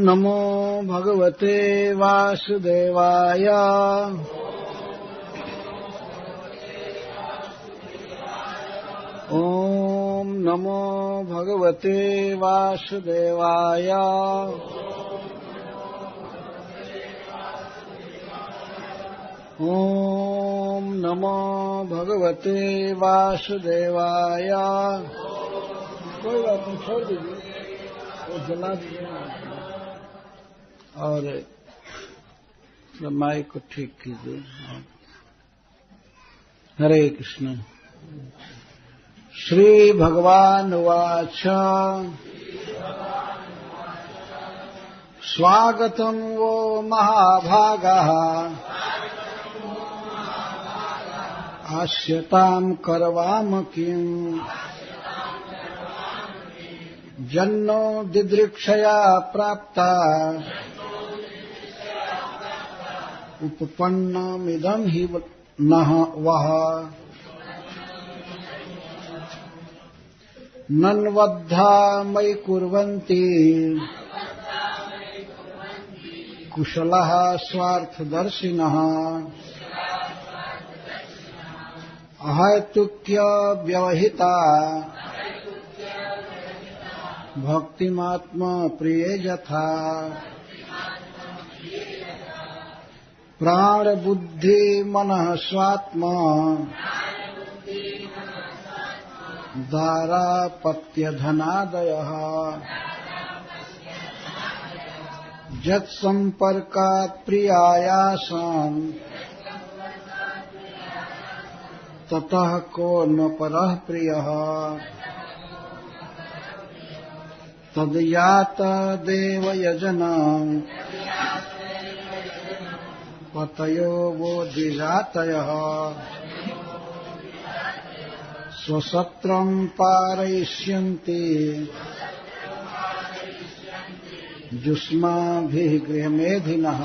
नमो भगवते वासुदेवाय। ॐ नमो भगवते वासुदेवाय। ॐ नमो भगवते वासुदेवाय। कोई बात नहीं, छोड़ दीजिए, वो जला दीजिए और माइक को ठीक कीजिए। हरे कृष्ण। श्री भगवान उवाच स्वागतं वो महाभागाः आस्यतां करवाम किम् जन्नो दिदृक्षया प्राप्ता उपपन्नमिदं हि नः वः नन्वद्धा मयि कुर्वन्ति कुशलः स्वार्थदर्शिनः अहैतुक्य व्यवहिता भक्तिमात्मा प्रिय यथा प्राण बुद्धि मनः स्वात्मा दारापत्य धनादयः यत्सम्पर्कात् प्रियायासाम् ततः को न परः प्रियः तद्यात देव यजनाम् पतयो वो द्विजातयः स्वसत्रं पारयिष्यन्ति जुष्माभिः गृहमेधिनः।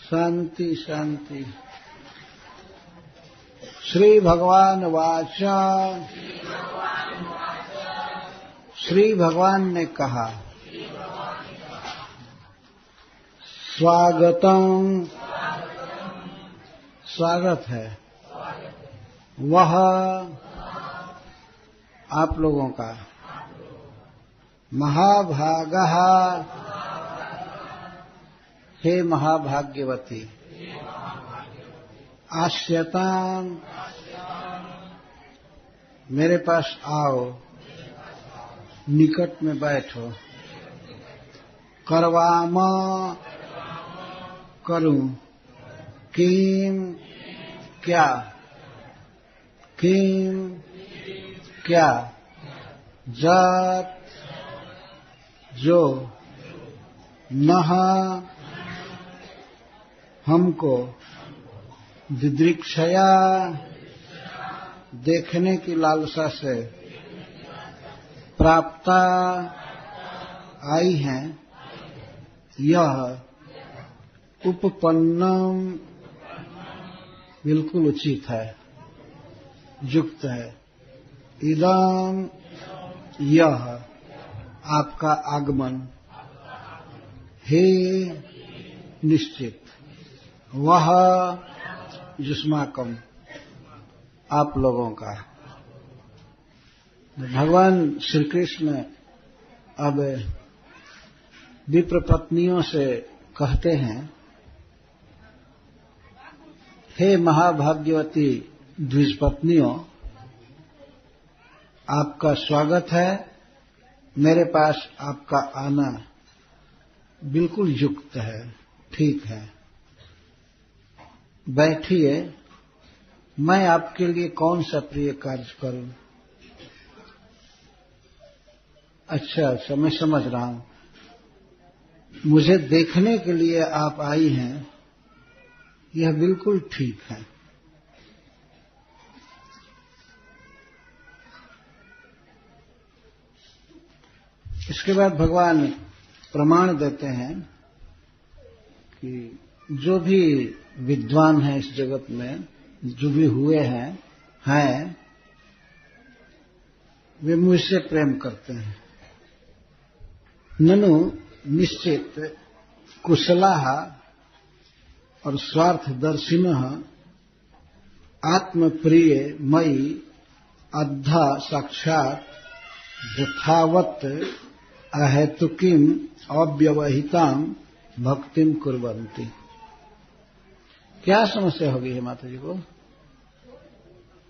शांति शांति। श्री भगवान वाच, श्री भगवान ने कहा स्वागतम, स्वागत है वह आप लोगों का महाभागः, हे महाभाग्यवती, आस्यतां, मेरे पास आओ, निकट में बैठो, करवामा, करूं, किम, क्या, किम, क्या, जत, जो, नह, हमको, दिदृक्षया, देखने की लालसा से, प्राप्ता, आई हैं, यह उपपन्नम, बिल्कुल उचित है, युक्त है, इदम, यह आपका आगमन, हे निश्चित, वह युष्माकम, आप लोगों का। भगवान श्री कृष्ण अब विप्र पत्नियों से कहते हैं, हे महाभाग्यवती द्विजपत्नियों, आपका स्वागत है, मेरे पास आपका आना बिल्कुल युक्त है, ठीक है, बैठिए, मैं आपके लिए कौन सा प्रिय कार्य करूं। अच्छा, मैं समझ रहा हूं, मुझे देखने के लिए आप आई हैं, यह बिल्कुल ठीक है। इसके बाद भगवान प्रमाण देते हैं कि जो भी विद्वान है इस जगत में जो भी हुए हैं वे मुझसे प्रेम करते हैं। ननु निश्चित कुशलाः और स्वार्थदर्शिनः आत्मप्रिय मयि अद्धा साक्षात यथावत् अहेतुकीम अव्यवहिताम भक्तिम कुर्वन्ति। क्या समस्या होगी है माता जी को?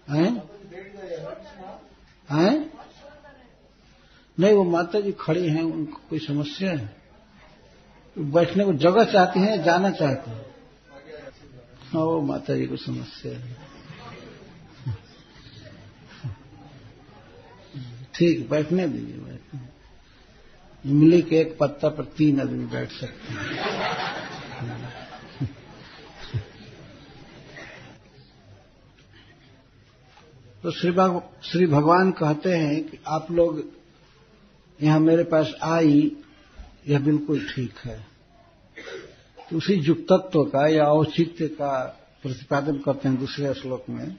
हैं? नहीं, वो माता जी खड़ी हैं, उनको कोई समस्या है? बैठने को जगह चाहती हैं, जाना चाहते हैं? हाँ, वो माता जी को समस्या है। ठीक, बैठने दीजिए, बैठने। इमली के एक पत्ता पर 3 आदमी बैठ सकते हैं। तो श्री भगवान कहते हैं कि आप लोग यहां मेरे पास आई, यह बिल्कुल ठीक है। तो उसी युक्तत्व का या औचित्य का प्रतिपादन करते हैं दूसरे श्लोक में।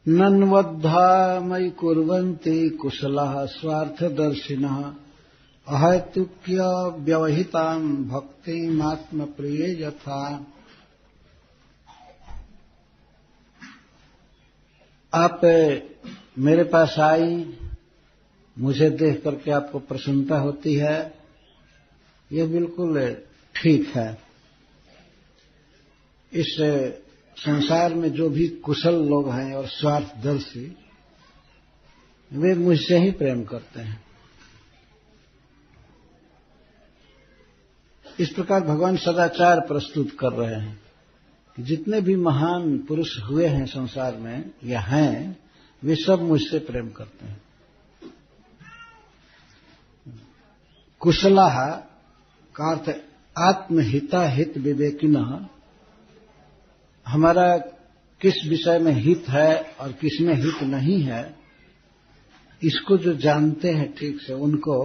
नन्वद्धा मयि कुर्वन्ति कुशलाः स्वार्थदर्शिनः अहैतुक्य व्यवहितां भक्तिमात्मप्रिये यथा। आप मेरे पास आई, मुझे देख करके आपको प्रसन्नता होती है, यह बिल्कुल ठीक है। इस संसार में जो भी कुशल लोग हैं और स्वार्थदर्शी, वे मुझसे ही प्रेम करते हैं। इस प्रकार भगवान सदाचार प्रस्तुत कर रहे हैं कि जितने भी महान पुरुष हुए हैं संसार में या हैं, वे सब मुझसे प्रेम करते हैं। कुशलाः का अर्थ आत्महिता हित विवेकिनः, हमारा किस विषय में हित है और किस में हित नहीं है, इसको जो जानते हैं ठीक से, उनको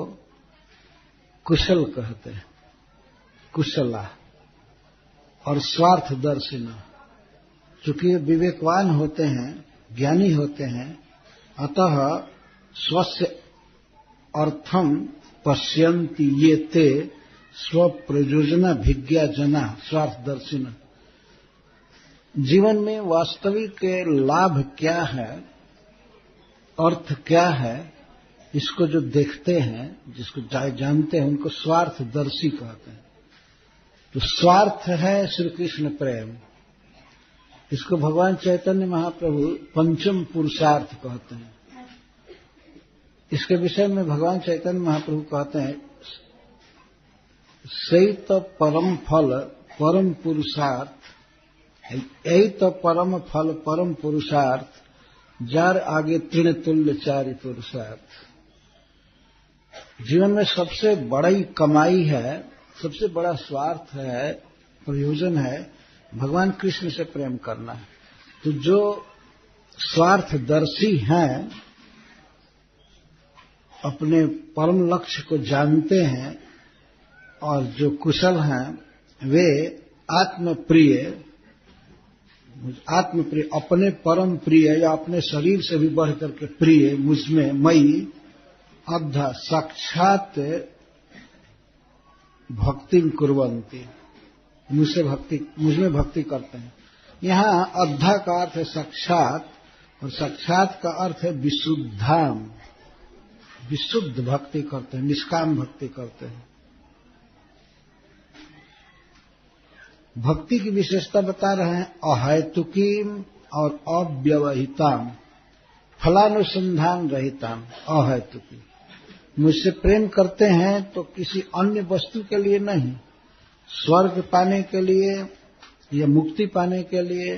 कुशल कहते हैं। कुशला और स्वार्थदर्शिना, चूंकि विवेकवान होते हैं, ज्ञानी होते हैं, अतः स्वस्य अर्थम पश्यन्ति ये ते स्वप्रयोजना भिज्ञा जना स्वार्थदर्शिना। जीवन में वास्तविक लाभ क्या है, अर्थ क्या है, इसको जो देखते हैं, जिसको जानते हैं, उनको स्वार्थदर्शी कहते हैं। तो स्वार्थ है श्री कृष्ण प्रेम। इसको भगवान चैतन्य महाप्रभु पंचम पुरुषार्थ कहते हैं। इसके विषय में भगवान चैतन्य महाप्रभु कहते हैं, सही तो परम फल परम पुरुषार्थ, यही तो परम फल परम पुरुषार्थ, जार आगे तृण तुल्य चारि पुरुषार्थ। जीवन में सबसे बड़ी कमाई है, सबसे बड़ा स्वार्थ है, प्रयोजन है, भगवान कृष्ण से प्रेम करना है। तो जो स्वार्थदर्शी हैं, अपने परम लक्ष्य को जानते हैं, और जो कुशल हैं, वे आत्मप्रिय, अपने परम प्रिय या अपने शरीर से भी बढ़ करके प्रिय मुझमें मई अद्धा साक्षात भक्ति कुर्वन्ति, मुझमें भक्ति करते हैं। यहाँ अद्धा का अर्थ है साक्षात, और साक्षात का अर्थ है विशुद्धाम, विशुद्ध भक्ति करते हैं, निष्काम भक्ति करते हैं। भक्ति की विशेषता बता रहे हैं, अहैतुकीम और अव्यवहिताम, फलानुसंधान रहिताम, अहैतुकी। मुझसे प्रेम करते हैं तो किसी अन्य वस्तु के लिए नहीं, स्वर्ग पाने के लिए या मुक्ति पाने के लिए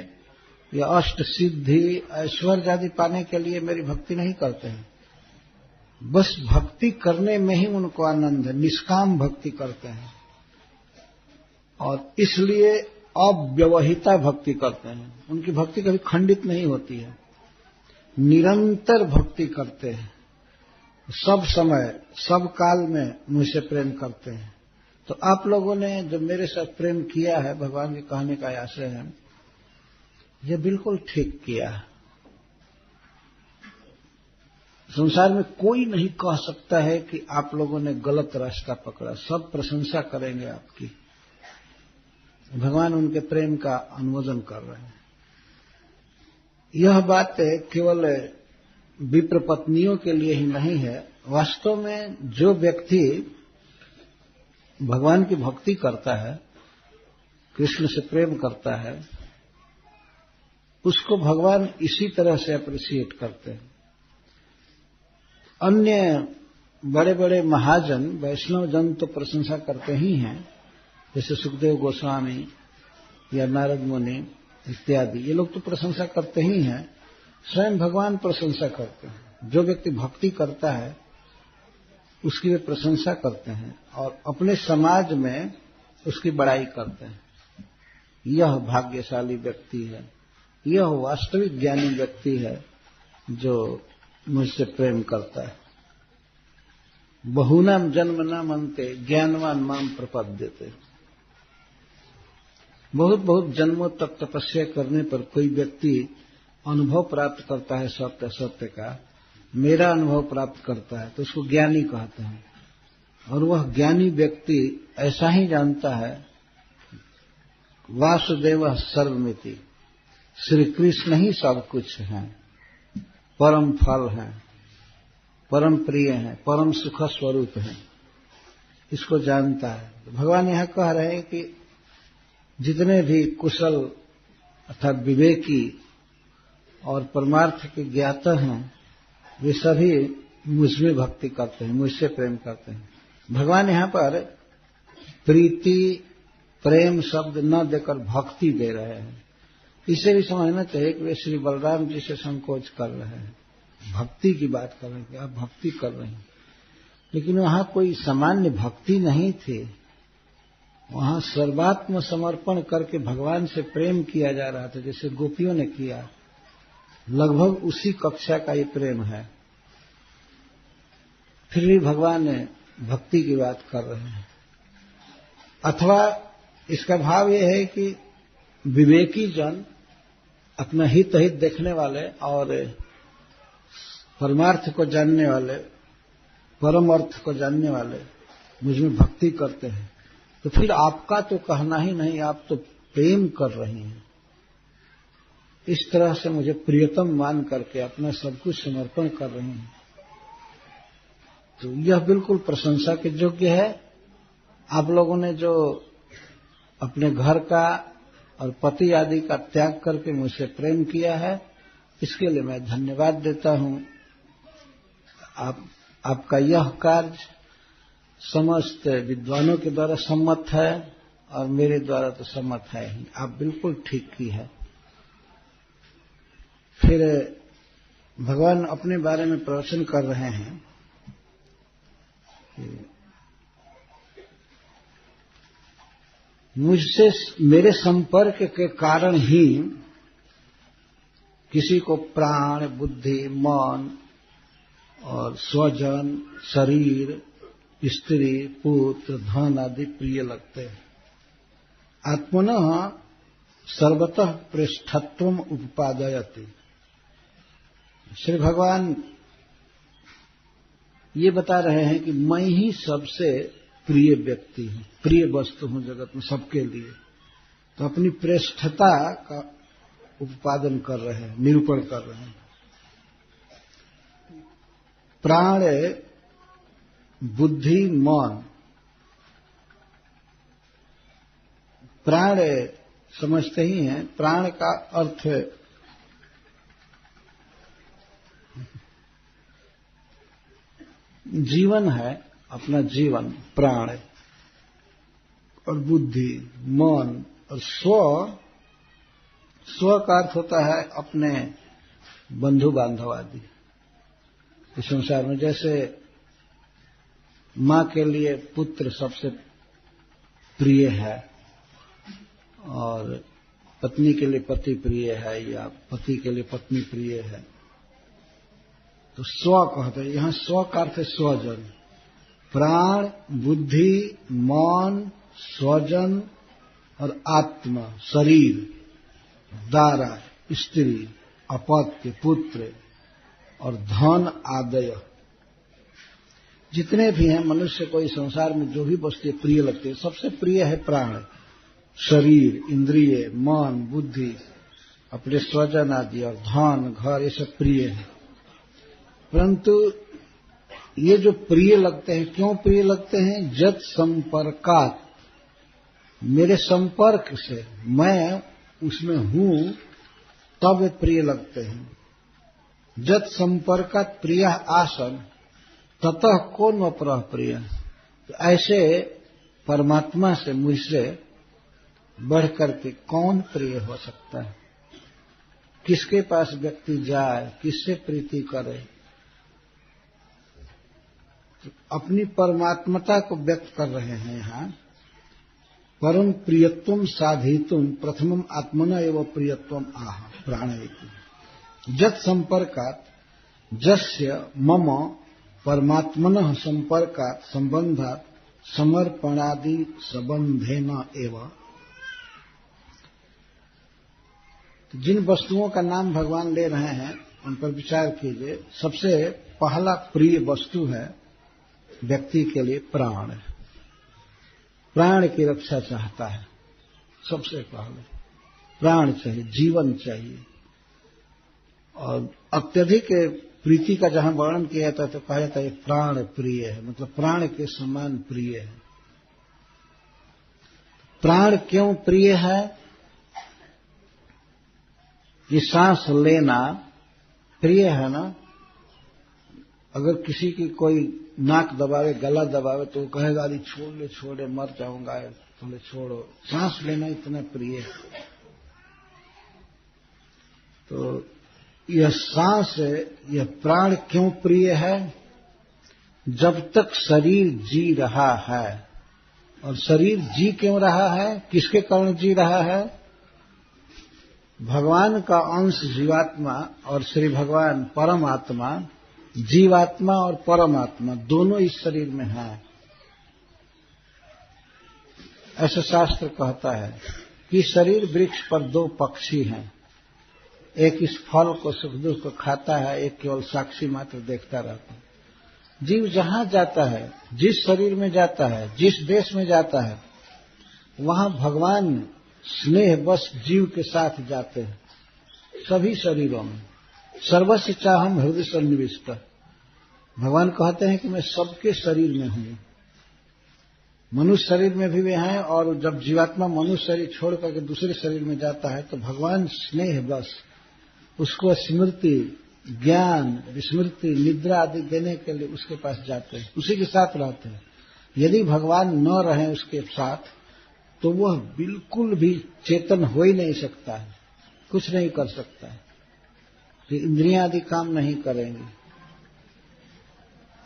या अष्ट सिद्धि ऐश्वर्य आदि पाने के लिए मेरी भक्ति नहीं करते हैं। बस भक्ति करने में ही उनको आनंद है, निष्काम भक्ति करते हैं, और इसलिए अव्यवहिता भक्ति करते हैं। उनकी भक्ति कभी खंडित नहीं होती है, निरंतर भक्ति करते हैं, सब समय सब काल में मुझसे प्रेम करते हैं। तो आप लोगों ने जो मेरे साथ प्रेम किया है, भगवान के कहने का आशय है ये बिल्कुल ठीक किया। संसार में कोई नहीं कह सकता है कि आप लोगों ने गलत रास्ता पकड़ा, सब प्रशंसा करेंगे आपकी। भगवान उनके प्रेम का अनुमोदन कर रहे हैं। यह बात केवल विप्र पत्नियों के लिए ही नहीं है, वास्तव में जो व्यक्ति भगवान की भक्ति करता है, कृष्ण से प्रेम करता है, उसको भगवान इसी तरह से अप्रिशिएट करते हैं। अन्य बड़े बड़े महाजन वैष्णव जन तो प्रशंसा करते ही हैं, जैसे सुखदेव गोस्वामी या नारद मुनि इत्यादि, ये लोग तो प्रशंसा करते ही हैं। स्वयं भगवान प्रशंसा करते हैं। जो व्यक्ति भक्ति करता है उसकी वे प्रशंसा करते हैं और अपने समाज में उसकी बड़ाई करते हैं। यह भाग्यशाली व्यक्ति है, यह वास्तविक ज्ञानी व्यक्ति है जो मुझसे प्रेम करता है। बहुनाम जन्म न मनते ज्ञानवान माम प्रपद्यते। बहुत बहुत जन्मों तक तपस्या करने पर कोई व्यक्ति अनुभव प्राप्त करता है सत्य सत्य का, मेरा अनुभव प्राप्त करता है, तो उसको ज्ञानी कहते हैं। और वह ज्ञानी व्यक्ति ऐसा ही जानता है वासुदेव सर्वमिति, श्री कृष्ण ही सब कुछ है, परम फल है, परम प्रिय है, परम सुख स्वरूप है, इसको जानता है। तो भगवान यहां कह रहे हैं कि जितने भी कुशल अर्थात विवेकी और परमार्थ के ज्ञाता हैं, वे सभी मुझमें भक्ति करते हैं, मुझसे प्रेम करते हैं। भगवान यहां पर प्रीति प्रेम शब्द न देकर भक्ति दे रहे हैं। इसे भी समझना चाहिए कि वे श्री बलराम जी से संकोच कर रहे हैं, भक्ति की बात कर रहे हैं कि आप भक्ति कर रहे हैं, लेकिन वहां कोई सामान्य भक्ति नहीं थी। वहां सर्वात्म समर्पण करके भगवान से प्रेम किया जा रहा था, जैसे गोपियों ने किया। लगभग उसी कक्षा का ये प्रेम है। फिर भी भगवान भक्ति की बात कर रहे हैं। अथवा इसका भाव यह है कि विवेकी जन, अपना हित देखने वाले और परमार्थ को जानने वाले, परम अर्थ को जानने वाले मुझमें भक्ति करते हैं, तो फिर आपका तो कहना ही नहीं, आप तो प्रेम कर रही हैं। इस तरह से मुझे प्रियतम मान करके अपना सब कुछ समर्पण कर रही हैं, तो यह बिल्कुल प्रशंसा के योग्य है। आप लोगों ने जो अपने घर का और पति आदि का त्याग करके मुझसे प्रेम किया है, इसके लिए मैं धन्यवाद देता हूं। आपका यह कार्य समस्त विद्वानों के द्वारा सम्मत है और मेरे द्वारा तो सम्मत है ही, आप बिल्कुल ठीक की है। फिर भगवान अपने बारे में प्रवचन कर रहे हैं कि मुझसे मेरे संपर्क के कारण ही किसी को प्राण, बुद्धि, मन और स्वजन, शरीर, स्त्री, पुत्र, धन आदि प्रिय लगते हैं। आत्मनः सर्वतः प्रेष्ठत्वम उपपादयति। श्री भगवान ये बता रहे हैं कि मैं ही सबसे प्रिय व्यक्ति हूं, प्रिय वस्तु हूं जगत में सबके लिए। तो अपनी प्रेष्ठता का उपपादन कर रहे हैं, निरूपण कर रहे हैं। प्राण, बुद्धि, मन। प्राण समझते ही हैं, प्राण का अर्थ जीवन है, अपना जीवन प्राण, और बुद्धि, मन और स्व का अर्थ होता है अपने बंधु बांधव आदि। इस संसार में जैसे मां के लिए पुत्र सबसे प्रिय है और पत्नी के लिए पति प्रिय है या पति के लिए पत्नी प्रिय है, तो स्व कहते हैं। यहां स्व का अर्थ है स्वजन। प्राण, बुद्धि, मन, स्वजन और आत्मा, शरीर, दारा, स्त्री, अपत्य, पुत्र और धन आदय, जितने भी हैं मनुष्य को इस संसार में जो भी वस्तुएं प्रिय लगती है, सबसे प्रिय है प्राण। शरीर, इंद्रिय, मन, बुद्धि, अपने स्वजन आदि और धन, घर, ये सब प्रिय है। परंतु ये जो प्रिय लगते हैं, क्यों प्रिय लगते हैं? जत संपर्कात, मेरे संपर्क से, मैं उसमें हूं तब वे प्रिय लगते हैं। जत संपर्कात प्रिय आसन ततः कौन अपरः प्रिय। तो ऐसे परमात्मा से, मुझसे बढ़ करके कौन प्रिय हो सकता है? किसके पास व्यक्ति जाए, किससे प्रीति करे? तो अपनी परमात्मता को व्यक्त कर रहे हैं यहां। परम प्रियत्वम साधितुम प्रथमम आत्मना एवं प्रियत्वम आह प्राणयति। जत संपर्कात जस्य मम परमात्मनः संपर्कात संबंधात समर्पणादि संबंधेन एवं। तो जिन वस्तुओं का नाम भगवान ले रहे हैं उन पर विचार कीजिए। सबसे पहला प्रिय वस्तु है व्यक्ति के लिए प्राण। प्राण की रक्षा चाहता है, सबसे पहले प्राण चाहिए, जीवन चाहिए। और अत्यधिक प्रीति का जहां वर्णन किया जाता है तो कहा जाता है प्राण प्रिय है, मतलब प्राण के समान प्रिय है। प्राण क्यों प्रिय है? ये सांस लेना प्रिय है ना। अगर किसी की कोई नाक दबावे, गला दबावे तो वो कहेगा अरे छोड़ ले, छोड़े, मर जाऊंगा, बोले छोड़ो। सांस लेना इतना प्रिय है। तो यह सांस, यह प्राण क्यों प्रिय है? जब तक शरीर जी रहा है। और शरीर जी क्यों रहा है? किसके कारण जी रहा है? भगवान का अंश जीवात्मा और श्री भगवान परमात्मा, जीवात्मा और परमात्मा दोनों इस शरीर में हैं। ऐसा शास्त्र कहता है कि शरीर वृक्ष पर दो पक्षी हैं, एक इस फल को सुख दुख को खाता है, एक केवल साक्षी मात्र देखता रहता है। जीव जहां जाता है, जिस शरीर में जाता है, जिस देश में जाता है, वहां भगवान स्नेह बस जीव के साथ जाते हैं। सभी शरीरों में सर्वस्य चाहम हृदय सन्निविष्ट। भगवान कहते हैं कि मैं सबके शरीर में हूं। मनुष्य शरीर में भी वे हैं, और जब जीवात्मा मनुष्य शरीर छोड़ करके दूसरे शरीर में जाता है तो भगवान स्नेह बस उसको स्मृति, ज्ञान, विस्मृति, निद्रा आदि देने के लिए उसके पास जाते हैं, उसी के साथ रहते हैं। यदि भगवान न रहे उसके साथ तो वह बिल्कुल भी चेतन हो ही नहीं सकता है, कुछ नहीं कर सकता है, इंद्रियां आदि काम नहीं करेंगी।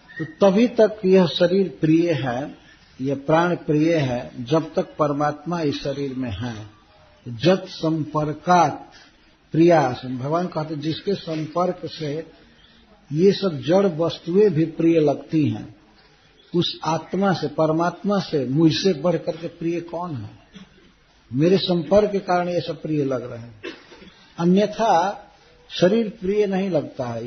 तो तभी तक यह शरीर प्रिय है, यह प्राण प्रिय है जब तक परमात्मा इस शरीर में है। जत संपर्कात प्रियासन, भगवान कहते जिसके संपर्क से ये सब जड़ वस्तुएं भी प्रिय लगती हैं, उस आत्मा से, परमात्मा से मुझसे बढ़ करके प्रिय कौन है? मेरे संपर्क के कारण ये सब प्रिय लग रहे हैं, अन्यथा शरीर प्रिय नहीं लगता है।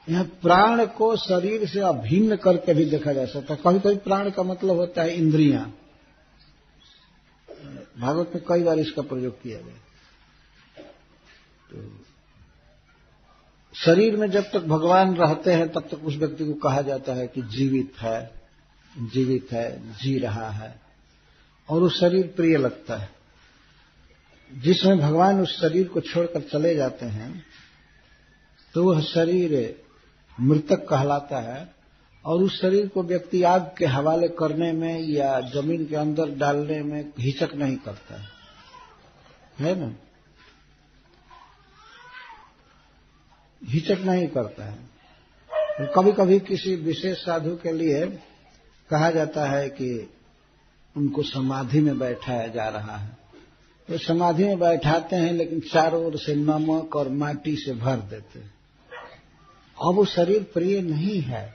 यह प्राण को शरीर से अभिन्न करके भी देखा जा सकता है। कभी कभी प्राण का मतलब होता है इंद्रियां। भागवत में कई बार इसका प्रयोग किया गया। तो शरीर में जब तक भगवान रहते हैं तब तक उस व्यक्ति को कहा जाता है कि जीवित है, जीवित है, जी रहा है, और उस शरीर प्रिय लगता है। जिस समय भगवान उस शरीर को छोड़कर चले जाते हैं तो वह शरीर मृतक कहलाता है, और उस शरीर को व्यक्ति आग के हवाले करने में या जमीन के अंदर डालने में हिचक नहीं करता है ना, हिचक नहीं करता है। और कभी कभी किसी विशेष साधु के लिए कहा जाता है कि उनको समाधि में बैठाया जा रहा है, तो समाधि में बैठाते हैं लेकिन चारों ओर से नमक और माटी से भर देते हैं। अब वो शरीर प्रिय नहीं है।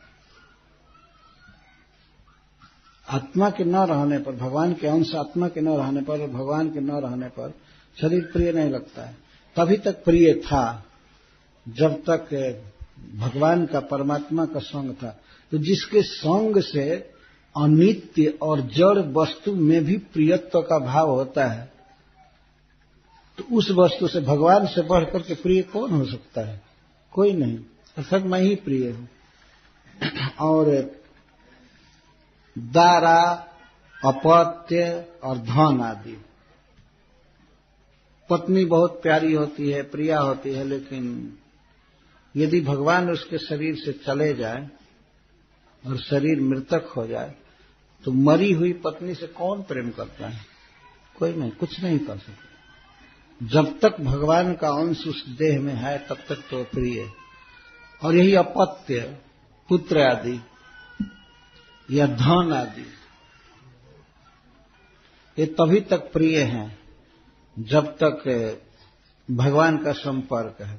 आत्मा के न रहने पर, भगवान के अंश आत्मा के न रहने पर और भगवान के न रहने पर शरीर प्रिय नहीं लगता है। तभी तक प्रिय था जब तक भगवान का, परमात्मा का संग था। तो जिसके संग से अनित्य और जड़ वस्तु में भी प्रियत्व का भाव होता है, तो उस वस्तु से, भगवान से बढ़कर के प्रिय कौन हो सकता है? कोई नहीं। अर्थात मैं ही प्रिय हूं। और दारा, अपत्य और धन आदि, पत्नी बहुत प्यारी होती है, प्रिया होती है, लेकिन यदि भगवान उसके शरीर से चले जाए और शरीर मृतक हो जाए तो मरी हुई पत्नी से कौन प्रेम करता है? कोई नहीं, कुछ नहीं कर सकता। जब तक भगवान का अंश उस देह में है तब तक तो प्रिय है। और यही अपत्य, पुत्र आदि या धन आदि, ये तभी तक प्रिय हैं जब तक भगवान का संपर्क है।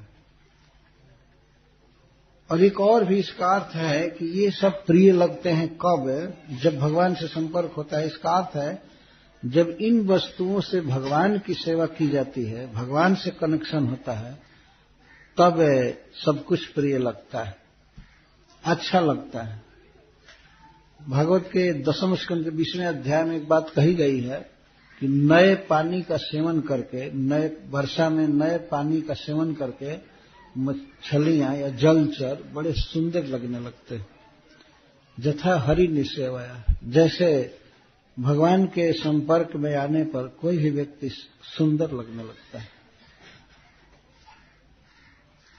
और एक और भी इसका अर्थ है कि ये सब प्रिय लगते हैं कब? जब भगवान से संपर्क होता है। इसका अर्थ है जब इन वस्तुओं से भगवान की सेवा की जाती है, भगवान से कनेक्शन होता है, तब सब कुछ प्रिय लगता है, अच्छा लगता है। भागवत के 10वें स्कंद के 20वें अध्याय में एक बात कही गई है कि नए पानी का सेवन करके, नए वर्षा में नए पानी का सेवन करके मछलियां या जलचर बड़े सुंदर लगने लगते हैं। जथा हरि निसेवया, जैसे भगवान के संपर्क में आने पर कोई भी व्यक्ति सुंदर लगने लगता है।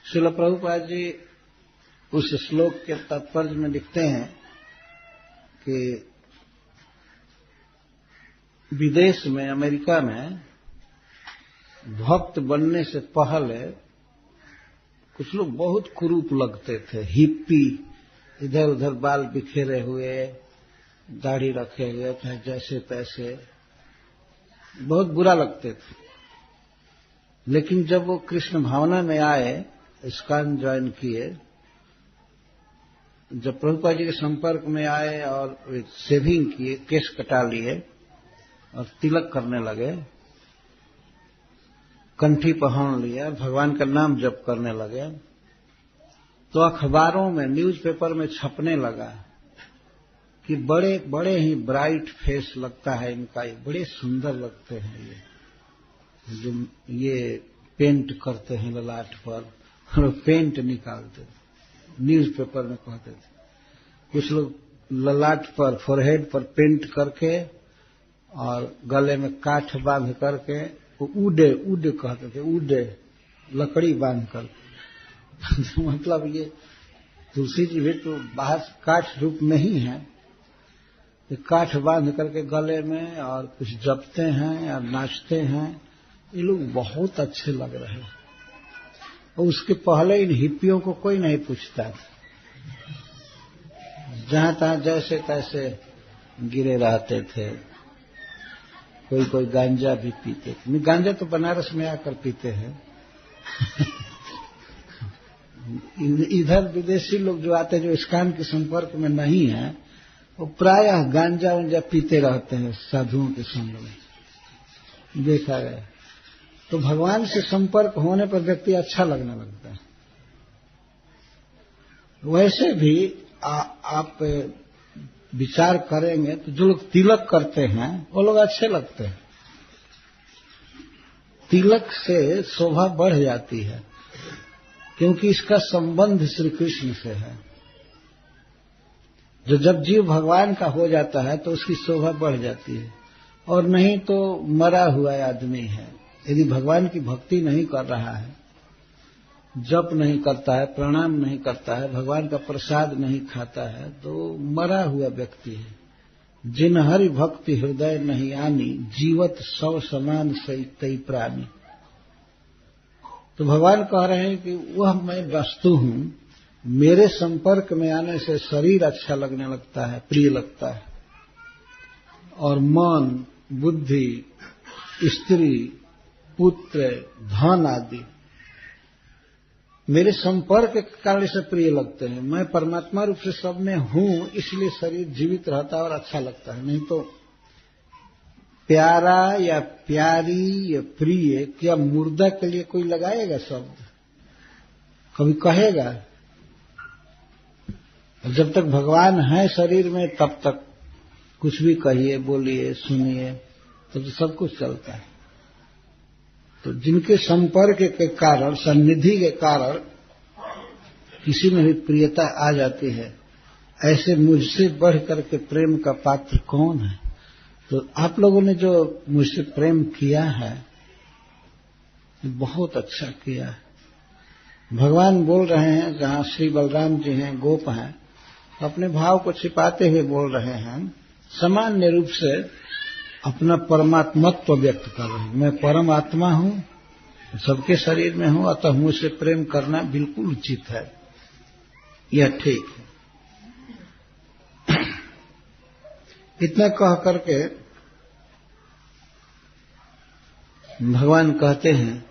श्रील प्रभुपाद जी उस श्लोक के तात्पर्य में लिखते हैं कि विदेश में, अमेरिका में भक्त बनने से पहले कुछ लोग बहुत कुरूप लगते थे, हिप्पी, इधर उधर बाल बिखेरे हुए, दाढ़ी रखे हुए थे, जैसे तैसे, बहुत बुरा लगते थे। लेकिन जब वो कृष्ण भावना में आए, इस्कॉन ज्वाइन किए, जब प्रभुपाद जी के संपर्क में आए और शेविंग किए, केश कटा लिए और तिलक करने लगे, कंठी पहन लिया, भगवान का नाम जप करने लगे, तो अखबारों में, न्यूज़पेपर में छपने लगा कि बड़े बड़े ही ब्राइट फेस लगता है इनका, ये बड़े सुंदर लगते हैं, ये जो ये पेंट करते हैं ललाट पर, और पेंट निकालते थे, न्यूज़पेपर में कहते थे। कुछ लोग ललाट पर, फोरहेड पर पेंट करके और गले में काठ बांध करके, वो उडे उडे कहते थे, उडे, लकड़ी बांध कर। मतलब ये तुलसी जी भी तो बाहर काठ रूप में ही है, ये काठ बांध करके गले में और कुछ जपते हैं और नाचते हैं। ये लोग बहुत अच्छे लग रहे हैं। और उसके पहले इन हिप्पियों को कोई नहीं पूछता, जहां तहां जैसे तैसे गिरे रहते थे। कोई कोई गांजा भी पीते थे। गांजा तो बनारस में आकर पीते हैं। इधर विदेशी लोग जो आते हैं, जो इस्कॉन के संपर्क में नहीं है, वो प्रायः गांजा उंजा पीते रहते हैं साधुओं के संग में, देखा गया। तो भगवान से संपर्क होने पर व्यक्ति अच्छा लगने लगता है। वैसे भी आप विचार करेंगे तो जो लोग तिलक करते हैं वो लोग अच्छे लगते हैं। तिलक से शोभा बढ़ जाती है, क्योंकि इसका संबंध श्री कृष्ण से है। जो जब जीव भगवान का हो जाता है तो उसकी शोभा बढ़ जाती है। और नहीं तो मरा हुआ आदमी है, यदि भगवान की भक्ति नहीं कर रहा है, जप नहीं करता है, प्रणाम नहीं करता है, भगवान का प्रसाद नहीं खाता है, तो मरा हुआ व्यक्ति है। जिन हरि भक्ति हृदय नहीं आनी, जीवत सौ समान सई प्राणी। तो भगवान कह रहे हैं कि वह मैं वस्तु हूं, मेरे संपर्क में आने से शरीर अच्छा लगने लगता है, प्रिय लगता है, और मन, बुद्धि, स्त्री, पुत्र, धन आदि मेरे संपर्क के कारण से प्रिय लगते हैं। मैं परमात्मा रूप से सब में हूं, इसलिए शरीर जीवित रहता है और अच्छा लगता है। नहीं तो प्यारा या प्यारी या प्रिय क्या मुर्दा के लिए कोई लगाएगा शब्द? कभी कहेगा? जब तक भगवान है शरीर में तब तक कुछ भी कहिए, बोलिए, सुनिए, तो सब कुछ चलता है। तो जिनके संपर्क के कारण, सन्निधि के कारण किसी में भी प्रियता आ जाती है, ऐसे मुझसे बढ़ करके प्रेम का पात्र कौन है? तो आप लोगों ने जो मुझसे प्रेम किया है, बहुत अच्छा किया है। भगवान बोल रहे हैं, जहां श्री बलराम जी हैं, गोप हैं, अपने भाव को छिपाते हुए बोल रहे हैं, सामान्य रूप से अपना परमात्मत्व व्यक्त कर रहे हैं। मैं परमात्मा हूं, सबके शरीर में हूं, अतः मुझसे प्रेम करना बिल्कुल उचित है, यह ठीक है। इतना कह करके भगवान कहते हैं,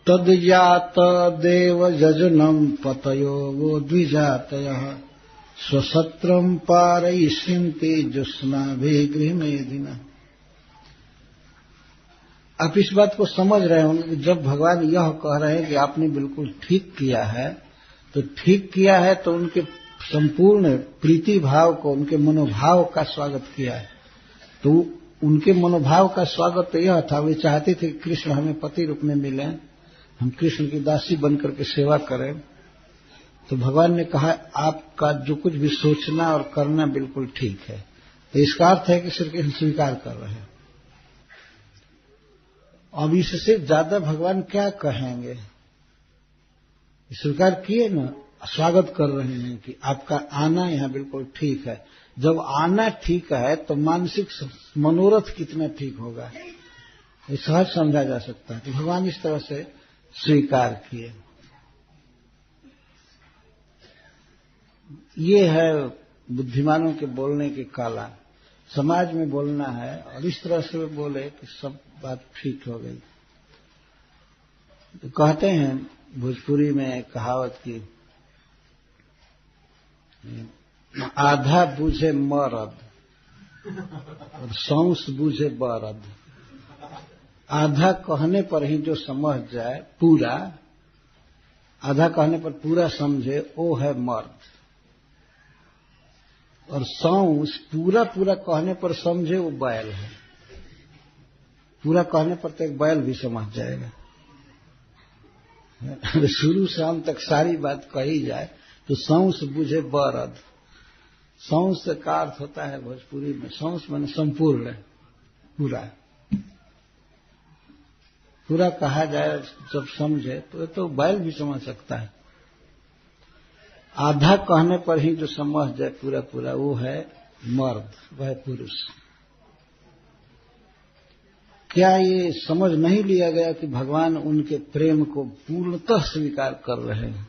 तद्यात देव जजनम पतयो वो द्विजातयः स्वसत्रम पारयिष्यन्ति ज्योत्स्नाभिगृहमेधिना। आप इस बात को समझ रहे होंगे कि जब भगवान यह कह रहे हैं कि आपने बिल्कुल ठीक किया है, तो ठीक किया है तो उनके संपूर्ण प्रीति भाव को, उनके मनोभाव का स्वागत किया है। तो उनके मनोभाव का स्वागत तो यह था, वे चाहते थे कि कृष्ण हमें पति रूप में मिले, हम कृष्ण की दासी बनकर के सेवा करें। तो भगवान ने कहा आपका जो कुछ भी सोचना और करना बिल्कुल ठीक है। तो इसका अर्थ है कि श्री कृष्ण स्वीकार कर रहे हैं। अब इससे ज्यादा भगवान क्या कहेंगे? स्वीकार किए ना, स्वागत कर रहे हैं कि आपका आना यहाँ बिल्कुल ठीक है। जब आना ठीक है तो मानसिक मनोरथ कितना ठीक होगा, ये सहज समझा जा सकता है। तो भगवान इस तरह से स्वीकार किए। ये है बुद्धिमानों के बोलने की कला। समाज में बोलना है और इस तरह से बोले कि सब बात ठीक हो गई। तो कहते हैं भोजपुरी में कहावत की, आधा बूझे मरद और सौंस बूझे बरद। आधा कहने पर ही जो समझ जाए पूरा, आधा कहने पर पूरा समझे, वो है मर्द। और सौंस पूरा पूरा कहने पर समझे, वो बैल है। पूरा कहने पर तो एक बैल भी समझ जाएगा। शुरू से अंत तक सारी बात कही जाए तो सौंस बुझे बरद। सौंस का अर्थ होता है भोजपुरी में, सौंस माने संपूर्ण, पूरा। पूरा कहा जाए जब समझे तो बैल भी समझ सकता है। आधा कहने पर ही जो समझ जाए पूरा पूरा, वो है मर्द, वह पुरुष। क्या ये समझ नहीं लिया गया कि भगवान उनके प्रेम को पूर्णतः स्वीकार कर रहे हैं?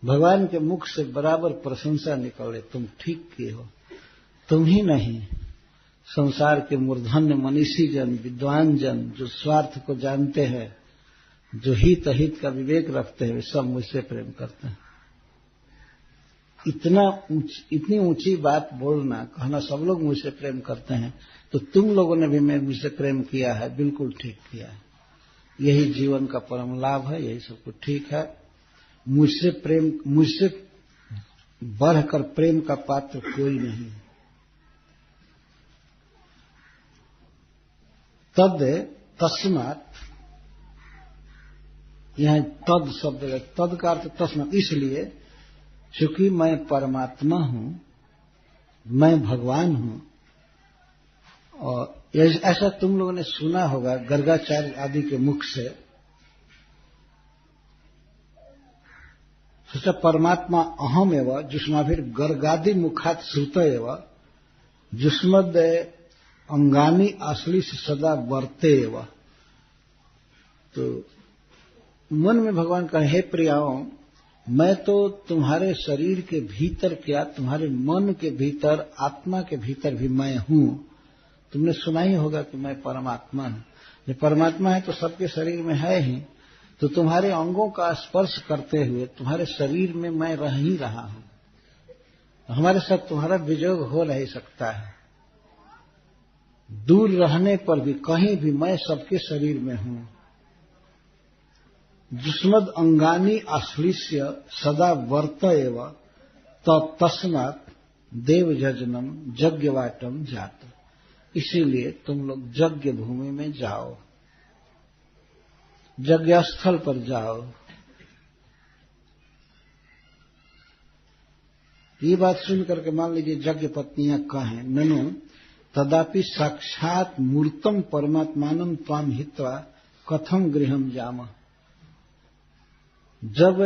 भगवान के मुख से बराबर प्रशंसा निकले, तुम ठीक किए हो। तुम ही नहीं, संसार के मूर्धन्य मनीषी जन, विद्वान जन, जो स्वार्थ को जानते हैं, जो हित अहित का विवेक रखते हैं, वे सब मुझसे प्रेम करते हैं। इतनी ऊंची बात बोलना, कहना सब लोग मुझसे प्रेम करते हैं, तो तुम लोगों ने भी मुझसे प्रेम किया है, बिल्कुल ठीक किया है। यही जीवन का परम लाभ है, यही सब कुछ ठीक है। मुझसे बढ़कर प्रेम का पात्र कोई नहीं। तद तस्मात्, यहां तद शब्द है, तद का अर्थ तस्मात्, इसलिए क्योंकि मैं परमात्मा हूं, मैं भगवान हूं। और ऐसा तुम लोगों ने सुना होगा गर्गाचार्य आदि के मुख से, सोचा परमात्मा अहम एव जुष्माभिर गर्गादि मुखात श्रुत एव जुष्मद अंगानी आश्लिष सदा वर्ते एव। तो मन में भगवान कहे, हे प्रियाओं, मैं तो तुम्हारे शरीर के भीतर क्या, तुम्हारे मन के भीतर, आत्मा के भीतर भी मैं हूं। तुमने सुना ही होगा कि मैं परमात्मा हूं। ये परमात्मा है तो सबके शरीर में है ही, तो तुम्हारे अंगों का स्पर्श करते हुए तुम्हारे शरीर में मैं रह ही रहा हूं। हमारे साथ तुम्हारा वियोग हो नहीं सकता है। दूर रहने पर भी, कहीं भी मैं सबके शरीर में हूं। जुष्मद अंगानी आश्लिष्य सदा वर्त एव तस्मात् देव यजनम यज्ञवाटम जात। इसीलिए तुम लोग यज्ञ भूमि में जाओ, यज्ञ स्थल पर जाओ। ये बात सुन करके मान लीजिए यज्ञ पत्नियां कहें, ननु तदापि साक्षात मूर्तम परमात्मानं त्वाम हित्वा कथम गृहम जाम। जब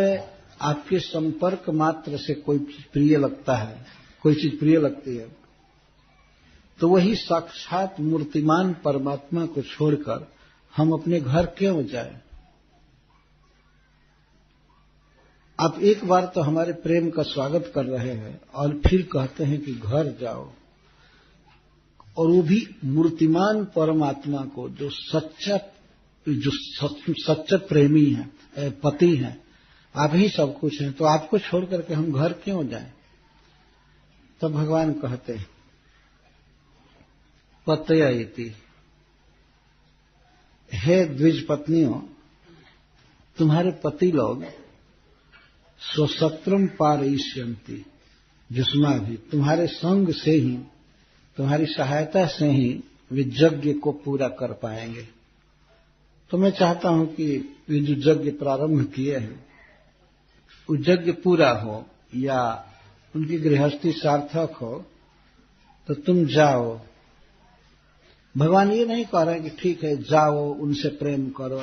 आपके संपर्क मात्र से कोई चीज प्रिय लगता है, कोई चीज प्रिय लगती है, तो वही साक्षात मूर्तिमान परमात्मा को छोड़कर हम अपने घर क्यों जाएं? आप एक बार तो हमारे प्रेम का स्वागत कर रहे हैं और फिर कहते हैं कि घर जाओ, और वो भी मूर्तिमान परमात्मा को, जो सच्चा प्रेमी है, पति है, आप ही सब कुछ हैं, तो आपको छोड़ करके हम घर क्यों जाएं? तब भगवान कहते हैं पतया इति, हे द्विज पत्नियों, तुम्हारे पति लोग स्वसत्रम पारयिष्यन्ति जुष्मा भी, तुम्हारे संग से ही, तुम्हारी सहायता से ही वे यज्ञ को पूरा कर पाएंगे। तो मैं चाहता हूं कि ये जो यज्ञ प्रारंभ किए हैं वो यज्ञ पूरा हो या उनकी गृहस्थी सार्थक हो, तो तुम जाओ। भगवान ये नहीं कह रहे कि ठीक है जाओ उनसे प्रेम करो,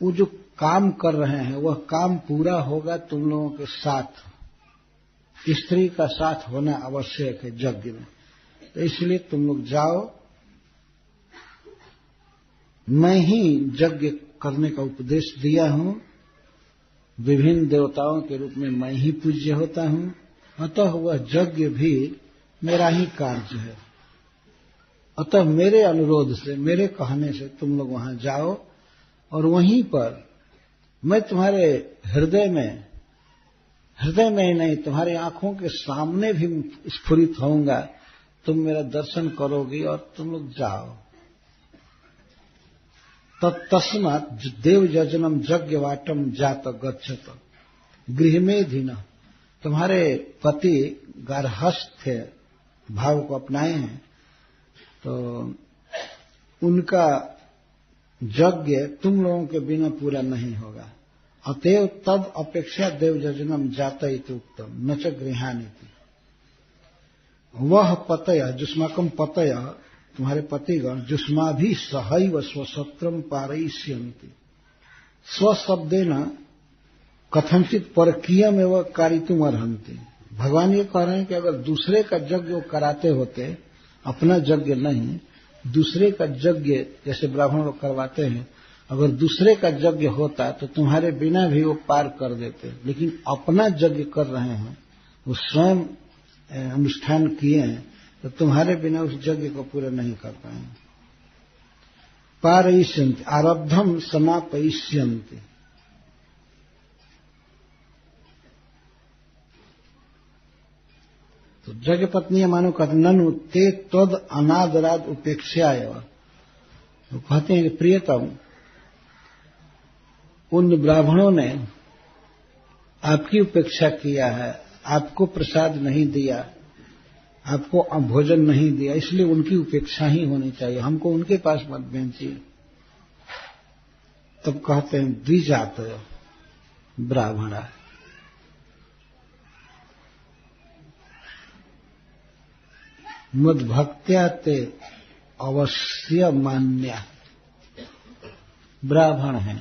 वो जो काम कर रहे हैं वह काम पूरा होगा तुम लोगों के साथ। स्त्री का साथ होना आवश्यक है यज्ञ में, तो इसलिए तुम लोग जाओ। मैं ही यज्ञ करने का उपदेश दिया हूं, विभिन्न देवताओं के रूप में मैं ही पूज्य होता हूं, अतः वह यज्ञ भी मेरा ही कार्य है। अतः मेरे अनुरोध से, मेरे कहने से तुम लोग वहां जाओ, और वहीं पर मैं तुम्हारे हृदय में ही नहीं, तुम्हारी आंखों के सामने भी स्फुरित होऊंगा। तुम मेरा दर्शन करोगी और तुम लोग जाओ। तस्मात् देव यजनम यज्ञवाटम जात गच्छत गृह में धीना। तुम्हारे पति गार्हस्थ भाव को अपनाए हैं, तो उनका यज्ञ तुम लोगों के बिना पूरा नहीं होगा। अतएव तद अपेक्षा देव यजनम जाता इति उत्तम न च गृहानिति। वह पतय जुष्माकम पतय, तुम्हारे पतिगण जुष्मा भी सहैव स्वसत्रम पारयिष्यन्ति। स्वशब्देन कथनचित परकीयम एवं कारितुम अर्हन्ति। भगवान ये कह रहे हैं कि अगर दूसरे का यज्ञ कराते होते, अपना यज्ञ नहीं, दूसरे का यज्ञ जैसे ब्राह्मण लोग करवाते हैं, अगर दूसरे का यज्ञ होता तो तुम्हारे बिना भी वो पार कर देते। लेकिन अपना यज्ञ कर रहे हैं, वो स्वयं अनुष्ठान किए हैं, तो तुम्हारे बिना उस यज्ञ को पूरा नहीं कर पाएंगे। पारयिष्यन्ति आरब्धम समापयिष्यन्ति। तो यज्ञ पत्नी मानो कहते ननु ते त्वद अनादराद उपेक्षाय। तो कहते हैं कि प्रियतम, उन ब्राह्मणों ने आपकी उपेक्षा किया है, आपको प्रसाद नहीं दिया, आपको भोजन नहीं दिया, इसलिए उनकी उपेक्षा ही होनी चाहिए, हमको उनके पास मत भेजिए। तब कहते हैं द्विजात ब्राह्मणा। मद भक्त्या ते अवश्य मान्या। ब्राह्मण है,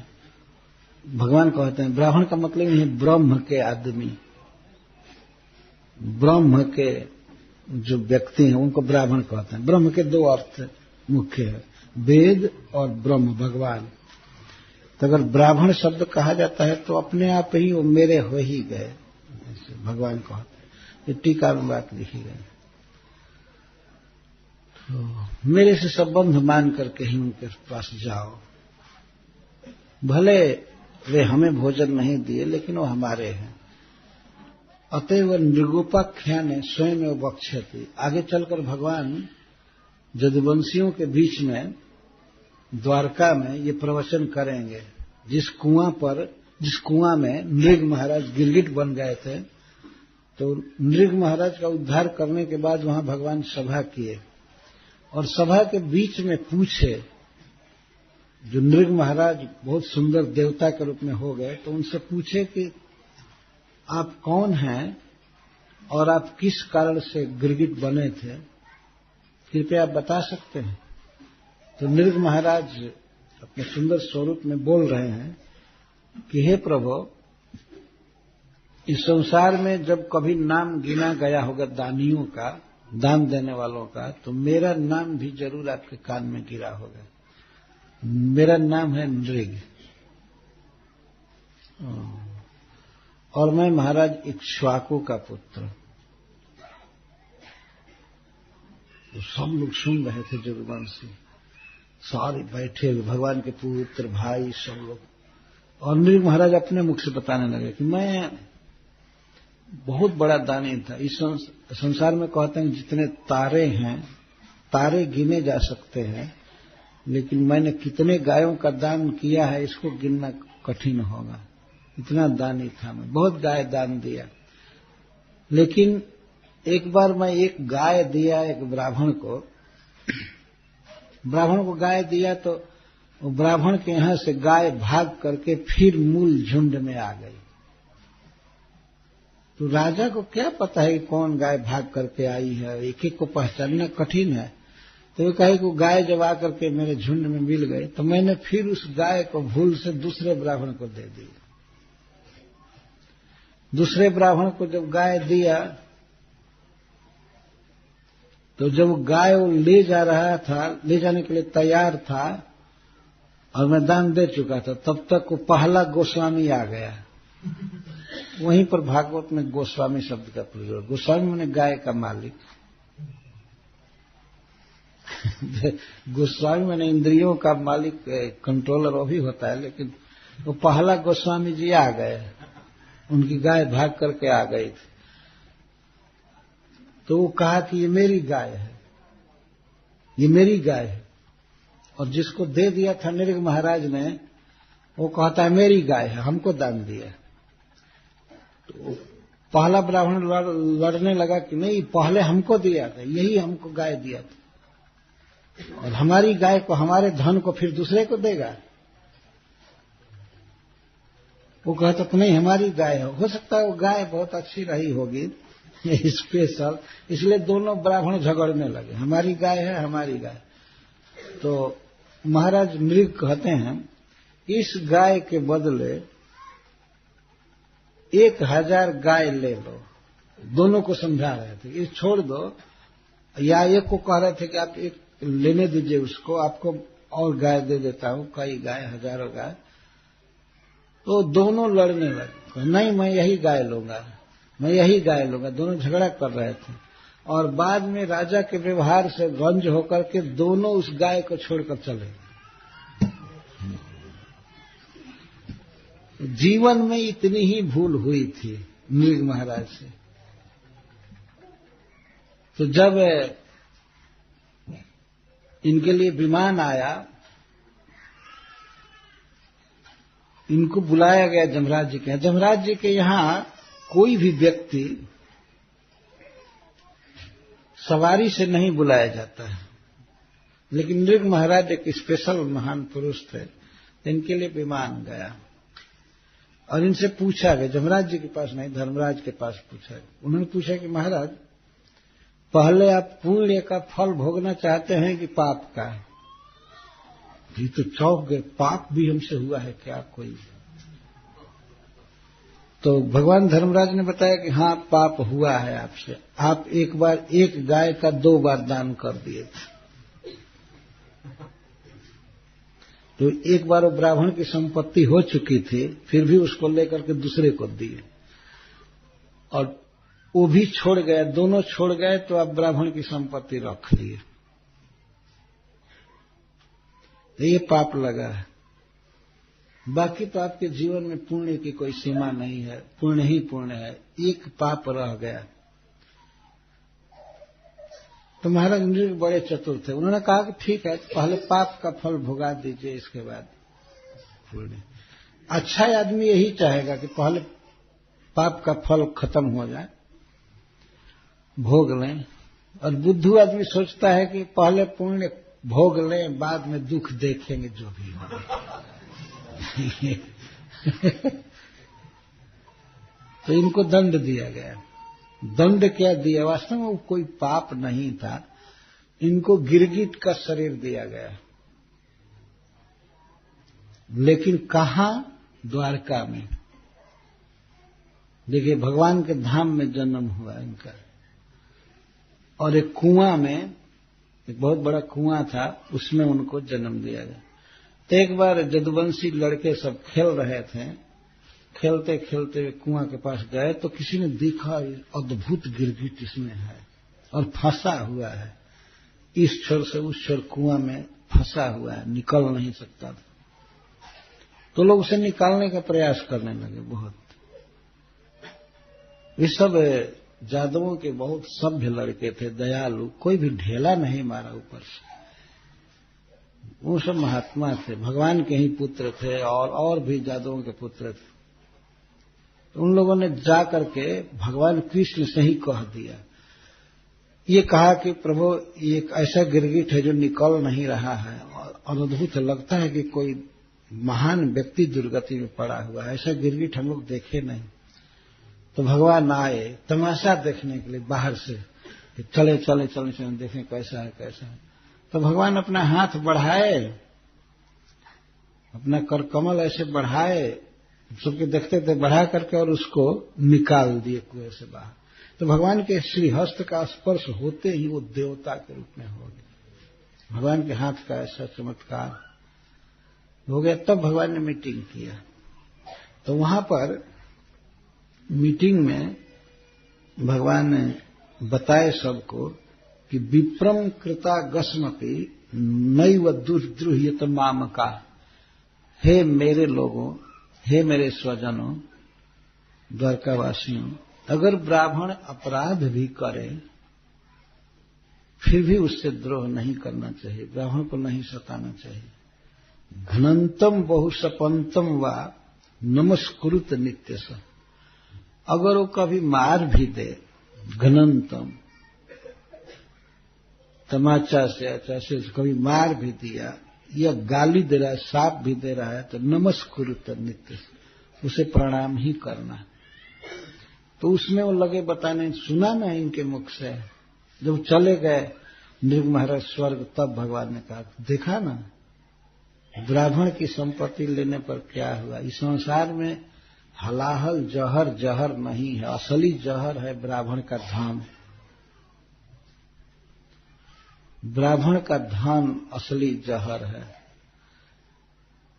भगवान कहते हैं ब्राह्मण का मतलब नहीं है ब्रह्म के आदमी, ब्रह्म के जो व्यक्ति हैं उनको ब्राह्मण कहते हैं। ब्रह्म के दो अर्थ मुख्य है, वेद और ब्रह्म भगवान। तो अगर ब्राह्मण शब्द कहा जाता है तो अपने आप ही वो मेरे हो ही गए, भगवान कहते हैं। ये टीका में बात लिखी गई। तो मेरे से संबंध मान करके ही उनके पास जाओ। भले वे हमें भोजन नहीं दिए, लेकिन वो हमारे हैं। अतएव नृगोपाख्याने स्वयं एवं बक्ष्यति। आगे चलकर भगवान यदुवंशियों के बीच में द्वारका में ये प्रवचन करेंगे। जिस कुआं में नृग महाराज गिरगिट बन गए थे, तो नृग महाराज का उद्धार करने के बाद वहां भगवान सभा किए और सभा के बीच में पूछे। जो नृग महाराज बहुत सुंदर देवता के रूप में हो गए, तो उनसे पूछे कि आप कौन हैं और आप किस कारण से गिरगिट बने थे, कृपया आप बता सकते हैं। तो नृग महाराज अपने सुंदर स्वरूप में बोल रहे हैं कि हे प्रभु, इस संसार में जब कभी नाम गिना गया होगा दानियों का, दान देने वालों का, तो मेरा नाम भी जरूर आपके कान में गिरा होगा। मेरा नाम है नृग और मैं महाराज इक्ष्वाकु का पुत्र। तो सब लोग सुन रहे थे यदुवंशी, सारे बैठे हुए भगवान के पुत्र भाई सब लोग। और नृग महाराज अपने मुख से बताने लगे कि मैं बहुत बड़ा दानी था। इस संसार में कहते हैं जितने तारे हैं, तारे गिने जा सकते हैं, लेकिन मैंने कितने गायों का दान किया है इसको गिनना कठिन होगा। इतना दानी था मैं, बहुत गाय दान दिया। लेकिन एक बार मैं एक गाय दिया एक ब्राह्मण को गाय दिया, तो वो ब्राह्मण के यहां से गाय भाग करके फिर मूल झुंड में आ गई। तो राजा को क्या पता है कि कौन गाय भाग करके आई है, एक एक को पहचानना कठिन है। तो वो कहे कि गाय जब आकर के मेरे झुंड में मिल गई, तो मैंने फिर उस गाय को भूल से दूसरे ब्राह्मण को दे दी। दूसरे ब्राह्मण को जब गाय दिया, तो जब गाय वो ले जा रहा था, ले जाने के लिए तैयार था और मैं दान दे चुका था, तब तक वो पहला गोस्वामी आ गया। वहीं पर भागवत में गोस्वामी शब्द का प्रयोग, गोस्वामी माने गाय का मालिक। गोस्वामी माने इंद्रियों का मालिक, कंट्रोलर वो भी होता है, लेकिन वो पहला गोस्वामी जी आ गए, उनकी गाय भाग करके आ गई थी। तो वो कहा कि ये मेरी गाय है, ये मेरी गाय है। और जिसको दे दिया था नृग महाराज ने, वो कहता है मेरी गाय है, हमको दान दिया। तो पहला ब्राह्मण लड़ने लगा कि नहीं, पहले हमको दिया था, यही हमको गाय दिया था, और हमारी गाय को, हमारे धन को फिर दूसरे को देगा। वो कहता तो नहीं, हमारी गाय हो सकता है वो गाय बहुत अच्छी रही होगी स्पेशल, इसलिए दोनों ब्राह्मण झगड़ने लगे, हमारी गाय है, हमारी गाय। तो महाराज नृग कहते हैं इस गाय के बदले 1000 गाय ले लो। दोनों को समझा रहे थे, ये छोड़ दो, या एक को कह रहे थे कि आप एक लेने दीजिए उसको, आपको और गाय दे देता हूं, कई गाय, हजारों गाय। तो दोनों लड़ने लगे, नहीं मैं यही गाय लूंगा, मैं यही गाय लूंगा। दोनों झगड़ा कर रहे थे और बाद में राजा के व्यवहार से रंज होकर के दोनों उस गाय को छोड़कर चले। जीवन में इतनी ही भूल हुई थी नृग महाराज से। तो जब इनके लिए विमान आया, इनको बुलाया गया जमराज जी के यहाँ। जमराज जी के यहाँ कोई भी व्यक्ति सवारी से नहीं बुलाया जाता है, लेकिन नृग महाराज एक स्पेशल महान पुरुष थे, इनके लिए विमान गया और इनसे पूछा गया, जमराज जी के पास नहीं, धर्मराज के पास पूछा। उन्होंने पूछा कि महाराज, पहले आप पुण्य का फल भोगना चाहते हैं कि पाप का? ये तो चौंक गए, पाप भी हमसे हुआ है क्या कोई? तो भगवान धर्मराज ने बताया कि हाँ, पाप हुआ है आपसे, आप एक बार एक गाय का 2 बार दान कर दिए थे। तो एक बार वो ब्राह्मण की संपत्ति हो चुकी थी, फिर भी उसको लेकर के दूसरे को दिए और वो भी छोड़ गया, दोनों छोड़ गए, तो आप ब्राह्मण की संपत्ति रख लिए। ये पाप लगा है। बाकी तो आपके जीवन में पुण्य की कोई सीमा नहीं है, पुण्य ही पुण्य है। एक पाप रह गया। तो महाराज इंद्र बड़े चतुर थे। उन्होंने कहा कि ठीक है, पहले पाप का फल भुगा दीजिए, इसके बाद पुण्य। अच्छा आदमी यही चाहेगा कि पहले पाप का फल खत्म हो जाए, भोग लें। और बुद्धू आदमी सोचता है कि पहले पुण्य भोग लें, बाद में दुख देखेंगे जो भी हो। तो इनको दंड दिया गया। दंड क्या दिया? वास्तव में वो कोई पाप नहीं था। इनको गिरगिट का शरीर दिया गया। लेकिन कहां? द्वारका में। देखिए, भगवान के धाम में जन्म हुआ इनका। और एक कुआं में, एक बहुत बड़ा कुआं था, उसमें उनको जन्म दिया गया। तो एक बार यदुवंशी लड़के सब खेल रहे थे। खेलते खेलते कुआं के पास गए तो किसी ने देखा अद्भुत गिरगिट इसमें है और फंसा हुआ है। इस छोर से उस छोर कुआं में फंसा हुआ है, निकल नहीं सकता था। तो लोग उसे निकालने का प्रयास करने लगे बहुत। ये सब जादवों के बहुत सभ्य लड़के थे, दयालु, कोई भी ढेला नहीं मारा ऊपर से। वो सब महात्मा थे, भगवान के ही पुत्र थे और भी जादवों के पुत्र थे। तो उन लोगों ने जा करके भगवान कृष्ण से ही कह दिया। ये कहा कि प्रभु, ये एक ऐसा गिरगिट है जो निकल नहीं रहा है और अद्भुत लगता है कि कोई महान व्यक्ति दुर्गति में पड़ा हुआ है। ऐसा गिरगिट हम लोग देखे नहीं। तो भगवान आए तमाशा देखने के लिए बाहर से कि चले चले चले चले देखें कैसा है कैसा है। तो भगवान अपना हाथ बढ़ाए, अपना करकमल ऐसे बढ़ाए, सबके देखते थे, बढ़ा करके और उसको निकाल दिए कुएं से बाहर। तो भगवान के श्रीहस्त का स्पर्श होते ही वो देवता के रूप में हो गए। भगवान के हाथ का ऐसा चमत्कार हो गया। तब भगवान ने मीटिंग किया। तो वहां पर मीटिंग में भगवान ने बताए सबको कि विप्रम कृता गस्मपि नैव दुर्द्रुह्यत माम का। हे मेरे लोगों, हे मेरे स्वजनों, द्वारकावासियों, अगर ब्राह्मण अपराध भी करे फिर भी उससे द्रोह नहीं करना चाहिए, ब्राह्मण को नहीं सताना चाहिए। घनंतम बहुसपंतम वा नमस्कुरुत नित्य स। अगर वो कभी मार भी दे, घनंतम तमाचा से अच्छा से कभी मार भी दिया या गाली दे रहा है, साप भी दे रहा है, तो नमस्कुरुत नित्य स, उसे प्रणाम ही करना। तो उसमें वो लगे बताने, सुना ना इनके मुख से। जब चले गए नृग महाराज स्वर्ग, तब भगवान ने कहा, देखा ना ब्राह्मण की संपत्ति लेने पर क्या हुआ। इस संसार में हलाहल जहर जहर नहीं है, असली जहर है ब्राह्मण का धन। ब्राह्मण का धन असली जहर है।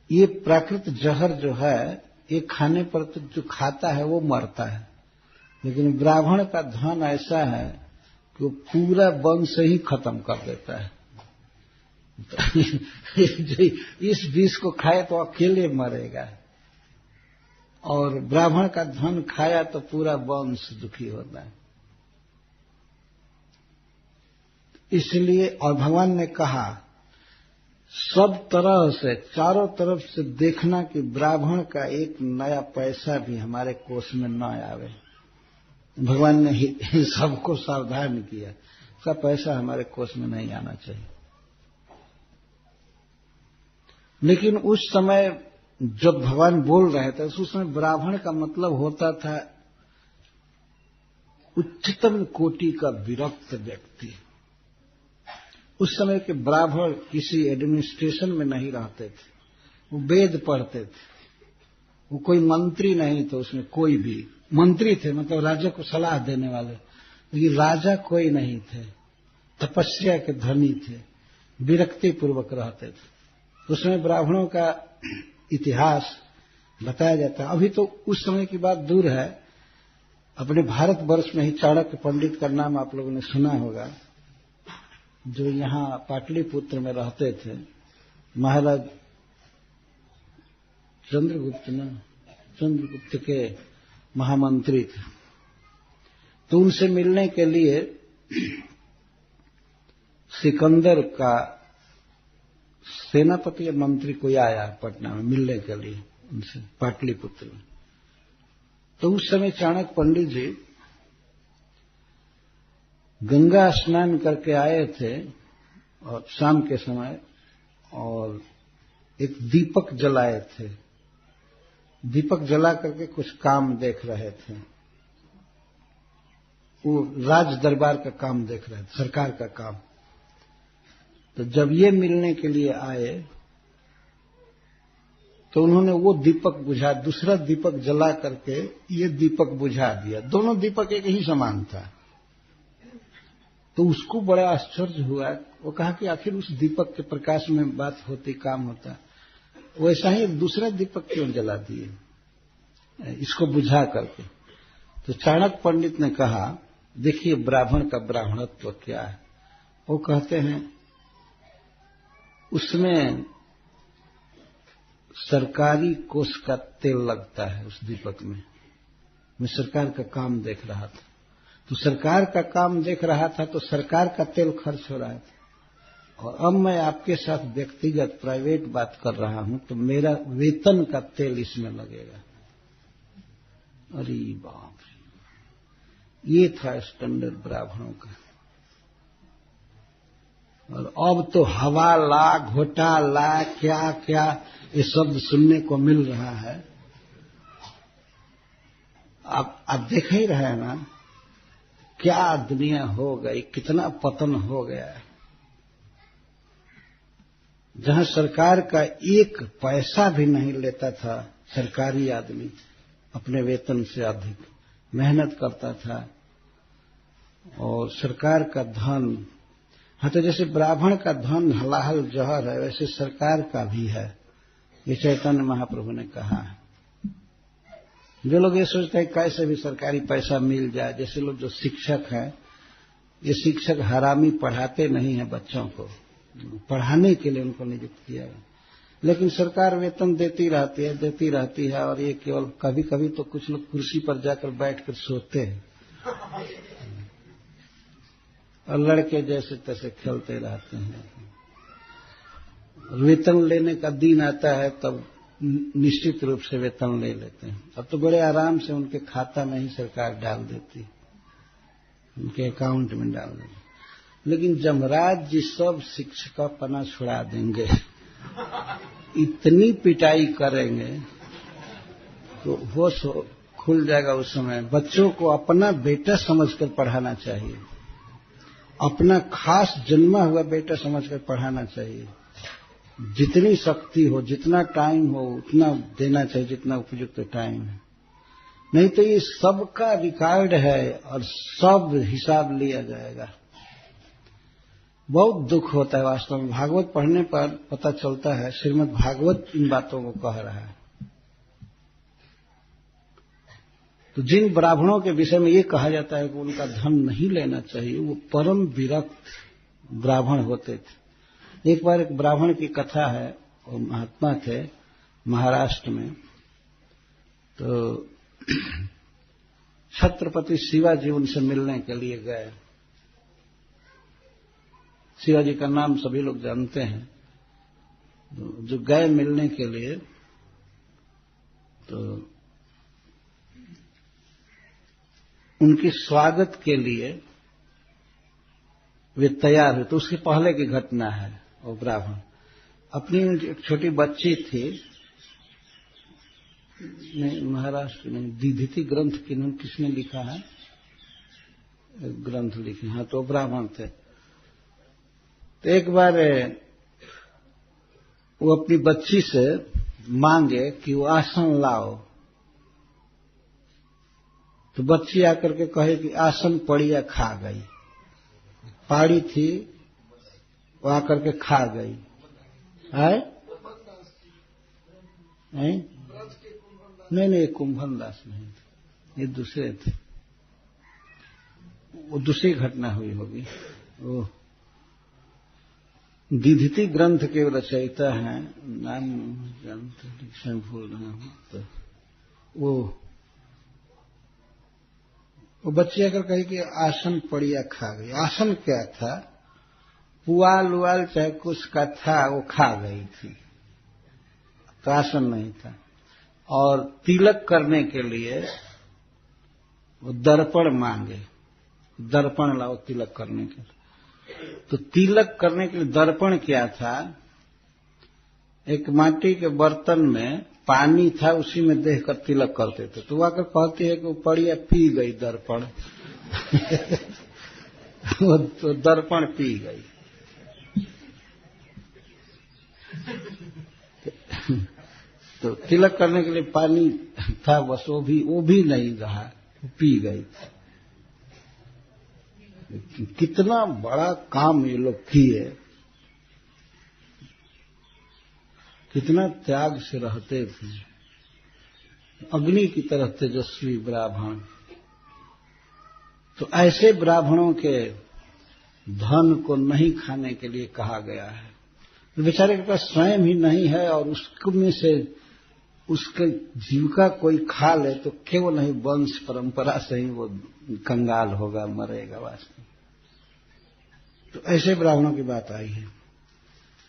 ये प्राकृत जहर जो है, ये खाने पर तो जो खाता है वो मरता है, लेकिन ब्राह्मण का धन ऐसा है कि वो पूरा वंश ही खत्म कर देता है। इस विष को खाए तो अकेले मरेगा, और ब्राह्मण का धन खाया तो पूरा वंश दुखी होता है। इसलिए और भगवान ने कहा, सब तरह से, चारों तरफ से देखना कि ब्राह्मण का एक नया पैसा भी हमारे कोष में न आवे। भगवान ने सबको सावधान किया, सब पैसा हमारे कोष में नहीं आना चाहिए। लेकिन उस समय जब भगवान बोल रहे थे, उस समय ब्राह्मण का मतलब होता था उच्चतम कोटि का विरक्त व्यक्ति। उस समय के ब्राह्मण किसी एडमिनिस्ट्रेशन में नहीं रहते थे, वो वेद पढ़ते थे। वो कोई मंत्री नहीं थे, उसमें कोई भी मंत्री थे, मतलब राजा को सलाह देने वाले, लेकिन राजा कोई नहीं थे। तपस्या के धनी थे, विरक्ति पूर्वक रहते थे। उसमें ब्राह्मणों का इतिहास बताया जाता है। अभी तो उस समय की बात दूर है, अपने भारतवर्ष में ही चाणक्य पंडित का नाम आप लोगों ने सुना होगा, जो यहाँ पाटलिपुत्र में रहते थे। महाराज चंद्रगुप्त के महामंत्री थे। तो उनसे मिलने के लिए सिकंदर का सेनापति या मंत्री कोई आया पटना में मिलने के लिए उनसे, पाटलिपुत्र में। तो उस समय चाणक्य पंडित जी गंगा स्नान करके आए थे और शाम के समय, और एक दीपक जलाए थे। दीपक जला करके कुछ काम देख रहे थे। वो राज दरबार का काम देख रहे थे, सरकार का काम। तो जब ये मिलने के लिए आए तो उन्होंने वो दीपक बुझा, दूसरा दीपक जला करके ये दीपक बुझा दिया। दोनों दीपक एक ही समान था। तो उसको बड़ा आश्चर्य हुआ। वो कहा कि आखिर उस दीपक के प्रकाश में बात होती, काम होता, वैसा ही दूसरा दीपक क्यों जला दिए इसको बुझा करके। तो चाणक्य पंडित ने कहा, देखिए ब्राह्मण का ब्राह्मणत्व क्या है। वो कहते हैं उसमें सरकारी कोष का तेल लगता है उस दीपक में। मैं सरकार का काम देख रहा था, तो सरकार का काम देख रहा था तो सरकार का तेल खर्च हो रहा था। और अब मैं आपके साथ व्यक्तिगत प्राइवेट बात कर रहा हूं तो मेरा वेतन का तेल इसमें लगेगा। अरे बाप रे, ये था स्टैंडर्ड ब्राह्मणों का। और अब तो हवाला, घोटाला, क्या क्या ये शब्द सुनने को मिल रहा है। आप देख ही रहे हैं ना, क्या दुनिया हो गई, कितना पतन हो गया है। जहां सरकार का एक पैसा भी नहीं लेता था सरकारी आदमी, अपने वेतन से अधिक मेहनत करता था, और सरकार का धन, हाँ तो जैसे ब्राह्मण का धन हलाहल जहर है, वैसे सरकार का भी है। ये चैतन्य महाप्रभु ने कहा है। जो लोग ये सोचते हैं कैसे भी सरकारी पैसा मिल जाए, जैसे लोग जो शिक्षक हैं, ये शिक्षक हरामी पढ़ाते नहीं हैं बच्चों को, पढ़ाने के लिए उनको नियुक्त किया है। लेकिन सरकार वेतन देती रहती है, और ये केवल कभी कभी तो कुछ लोग कुर्सी पर जाकर बैठकर सोते हैं और लड़के जैसे तैसे खेलते रहते हैं। वेतन लेने का दिन आता है तब निश्चित रूप से वेतन ले लेते हैं। अब तो बड़े आराम से उनके खाता में ही सरकार डाल देती, उनके अकाउंट में डाल देती। लेकिन जमराज जी सब शिक्षकपना छुड़ा देंगे, इतनी पिटाई करेंगे तो होश खुल जाएगा उस समय। बच्चों को अपना बेटा समझकर पढ़ाना चाहिए, अपना खास जन्मा हुआ बेटा समझकर पढ़ाना चाहिए। जितनी शक्ति हो, जितना टाइम हो, उतना देना चाहिए जितना उपयुक्त टाइम है। नहीं तो ये सबका रिकॉर्ड है और सब हिसाब लिया जाएगा। बहुत दुख होता है वास्तव में। भागवत पढ़ने पर पता चलता है, श्रीमद् भागवत इन बातों को कह रहा है। तो जिन ब्राह्मणों के विषय में ये कहा जाता है कि उनका धन नहीं लेना चाहिए, वो परम विरक्त ब्राह्मण होते थे। एक बार एक ब्राह्मण की कथा है, वो महात्मा थे महाराष्ट्र में। तो छत्रपति शिवाजी उनसे मिलने के लिए गए। शिवाजी का नाम सभी लोग जानते हैं। तो जो गए मिलने के लिए, तो उनके स्वागत के लिए वे तैयार हुए। तो उसके पहले की घटना है। वो ब्राह्मण अपनी एक छोटी बच्ची थी, नहीं महाराष्ट्र में दीधिति ग्रंथ किसने लिखा है, ग्रंथ लिखे, हाँ तो ब्राह्मण थे। तो एक बार वो अपनी बच्ची से मांगे कि वो आसन लाओ। तो बच्ची आकर के कहे कि आसन पड़िया खा गई। पाड़ी थी, वो आकर के खा गई है। नहीं, कुंभन दास नहीं थे, ये दूसरे थे। वो दूसरी घटना हुई होगी। वो दिधिति ग्रंथ के रचयिता हैं, नाम ग्रंथ भूल रहा हूं, तो वो बच्ची अगर कही कि आसन पड़िया खा गई, आसन क्या था, पुआल उवाल चाहे कुछ का था, वो खा गई थी, तो आसन नहीं था। और तिलक करने के लिए वो दर्पण मांगे, दर्पण लाओ तिलक करने के लिए। तो तिलक करने के लिए दर्पण क्या था, एक माटी के बर्तन में पानी था, उसी में देखकर तिलक करते थे। तो वो आकर कहती है कि वो पड़िया पी गई दर्पण वो तो दर्पण पी गई। तो तिलक करने के लिए पानी था, बस वो भी नहीं रहा, पी गई। कितना बड़ा काम ये लोग किए, कितना त्याग से रहते थे, अग्नि की तरह तेजस्वी ब्राह्मण। तो ऐसे ब्राह्मणों के धन को नहीं खाने के लिए कहा गया है। बेचारे के पास स्वयं ही नहीं है और उसमें से उसके जीविका कोई खा ले तो क्यों नहीं, वंश परंपरा से ही वो कंगाल होगा, मरेगा वास्तव। तो ऐसे ब्राह्मणों की बात आई है।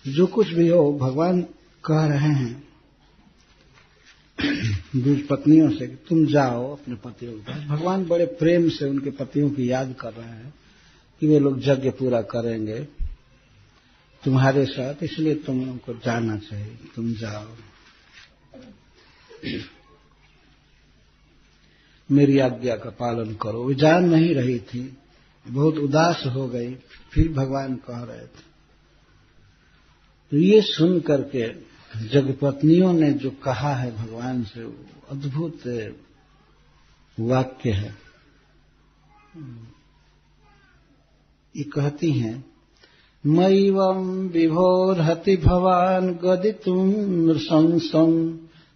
जो कुछ भी हो, भगवान कह रहे हैं दूज पत्नियों से कि तुम जाओ अपने पतियों के पास। भगवान बड़े प्रेम से उनके पतियों की याद कर रहे हैं कि वे लोग यज्ञ पूरा करेंगे तुम्हारे साथ, इसलिए तुमको जाना चाहिए, तुम जाओ, मेरी आज्ञा का पालन करो। वे जान नहीं रही थी, बहुत उदास हो गई, फिर भगवान कह रहे थे। तो ये सुन करके जगपत्नियों ने जो कहा है भगवान से, अद्भुत वाक्य है। ये कहती हैं, मयिवं विभोर्हति भवान् गदितुं नृशंसं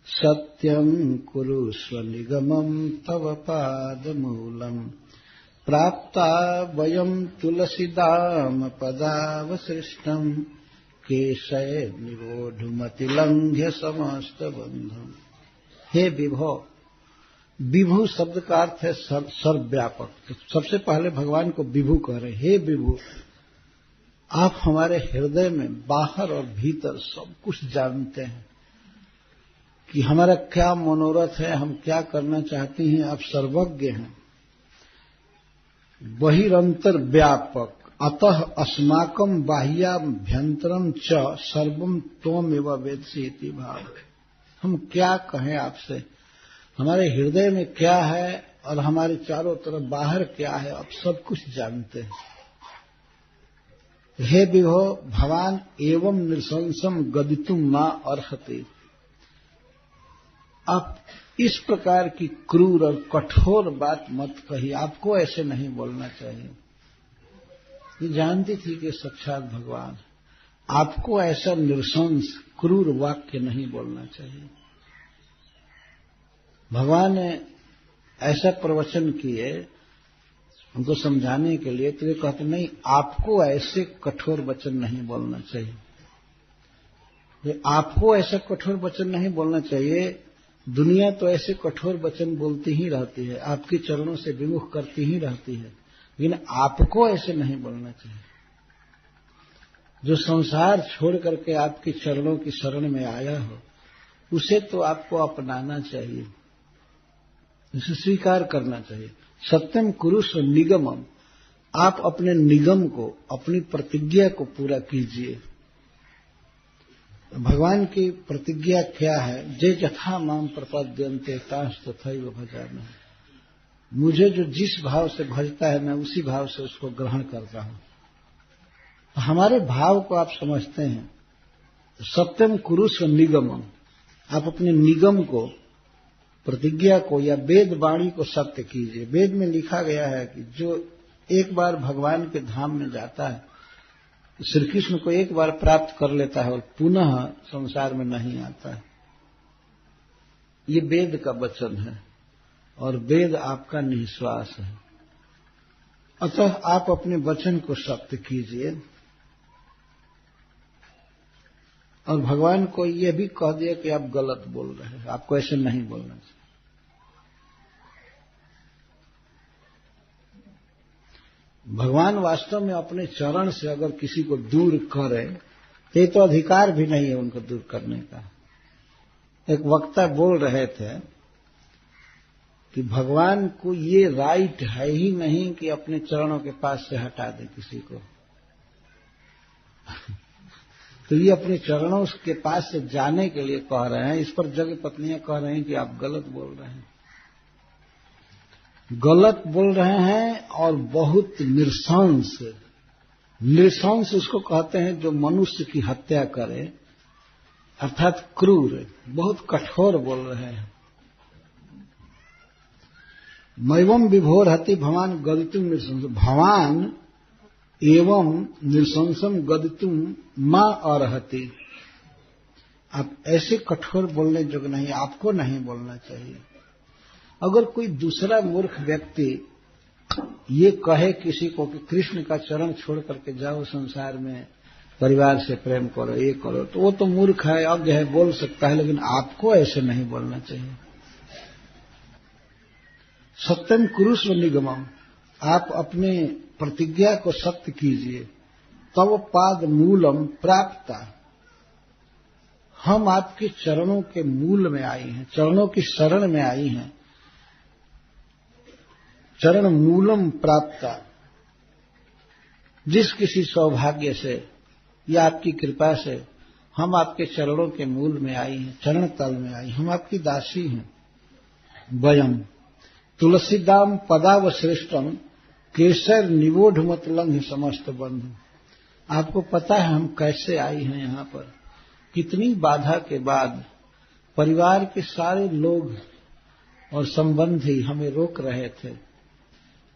सत्यं कुरुष्व निगमं तव पादमूलम् प्राप्ता वयं तुलसीदाम पदावसृष्टम् केशय निरोधुमतिलंघ्य समस्त बंधम। हे विभो, विभु शब्द का अर्थ है सर्वव्यापक। तो सबसे पहले भगवान को विभु कह रहे, हे विभु, आप हमारे हृदय में बाहर और भीतर सब कुछ जानते हैं कि हमारा क्या मनोरथ है, हम क्या करना चाहते हैं, आप सर्वज्ञ हैं। बहिरंतर व्यापक, अतः अस्माकं बाह्याभ्यंतरम च सर्वम त्वमेव वेत्सि इति भाव। हम क्या कहें आपसे, हमारे हृदय में क्या है और हमारे चारों तरफ बाहर क्या है, आप सब कुछ जानते हैं। हे विभो, भवान एवं नृशंसम गदितुम मा अर्हति। आप इस प्रकार की क्रूर और कठोर बात मत कहिए, आपको ऐसे नहीं बोलना चाहिए। ये जानती थी कि साक्षात भगवान, आपको ऐसा नृशंस क्रूर वाक्य नहीं बोलना चाहिए। भगवान ने ऐसा प्रवचन किए उनको समझाने के लिए, तो वे कहते नहीं, आपको ऐसे कठोर वचन नहीं बोलना चाहिए। आपको ऐसा कठोर वचन नहीं बोलना चाहिए। दुनिया तो ऐसे कठोर वचन बोलती ही रहती है, आपके चरणों से विमुख करती ही रहती है, लेकिन आपको ऐसे नहीं बोलना चाहिए। जो संसार छोड़ करके आपके चरणों की शरण में आया हो, उसे तो आपको अपनाना चाहिए, उसे स्वीकार करना चाहिए। सत्यम कुरुष्व निगमम, आप अपने निगम को, अपनी प्रतिज्ञा को पूरा कीजिए। भगवान की प्रतिज्ञा क्या है, जे यथा माम प्रपद्यन्ते तांस तथैव भजामि। मुझे जो जिस भाव से भजता है, मैं उसी भाव से उसको ग्रहण करता हूं। हमारे भाव को आप समझते हैं। सत्यम कुरुष्व निगमम, आप अपने निगम को, प्रतिज्ञा को या वेद वाणी को सत्य कीजिए। वेद में लिखा गया है कि जो एक बार भगवान के धाम में जाता है, श्री कृष्ण को एक बार प्राप्त कर लेता है और पुनः संसार में नहीं आता है। ये वेद का वचन है और वेद आपका निश्वास है। अतः आप अपने वचन को सत्य कीजिए। और भगवान को यह भी कह दिया कि आप गलत बोल रहे हैं, आपको ऐसे नहीं बोलना चाहिए। भगवान वास्तव में अपने चरण से अगर किसी को दूर करे तो अधिकार भी नहीं है उनको दूर करने का। एक वक्ता बोल रहे थे कि भगवान को ये राइट है ही नहीं कि अपने चरणों के पास से हटा दे किसी को। तो ये अपने चरणों के पास से जाने के लिए कह रहे हैं। इस पर जग पत्नियां कह रहे हैं कि आप गलत बोल रहे हैं, गलत बोल रहे हैं। और बहुत नृशंस, नृशंस उसको कहते हैं जो मनुष्य की हत्या करे, अर्थात क्रूर, बहुत कठोर बोल रहे हैं। मैवम विभोर हति भवान गदितुम नृशंस, भवान एवं नृशंसम गदितुम मां अर्हति। आप ऐसे कठोर बोलने योग्य नहीं, आपको नहीं बोलना चाहिए। अगर कोई दूसरा मूर्ख व्यक्ति ये कहे किसी को कि कृष्ण का चरण छोड़ करके जाओ, संसार में परिवार से प्रेम करो, ये करो, तो वो तो मूर्ख है, अज्ञ है, बोल सकता है, लेकिन आपको ऐसे नहीं बोलना चाहिए। सत्यम कुरुस्व निगमम, आप अपने प्रतिज्ञा को सत्य कीजिए। तव पाद मूलम प्राप्ता, हम आपके चरणों के मूल में आई हैं, चरणों की शरण में आई हैं। चरण मूलम प्राप्ता, जिस किसी सौभाग्य से या आपकी कृपा से हम आपके चरणों के मूल में आई हैं, चरण तल में आई, हम आपकी दासी हैं। वयम तुलसीदाम पदावश्रेष्ठम केसर निवोढ़ मत लंघ समस्त बंधु। आपको पता है हम कैसे आई हैं यहाँ पर, कितनी बाधा के बाद परिवार के सारे लोग और संबंधी हमें रोक रहे थे,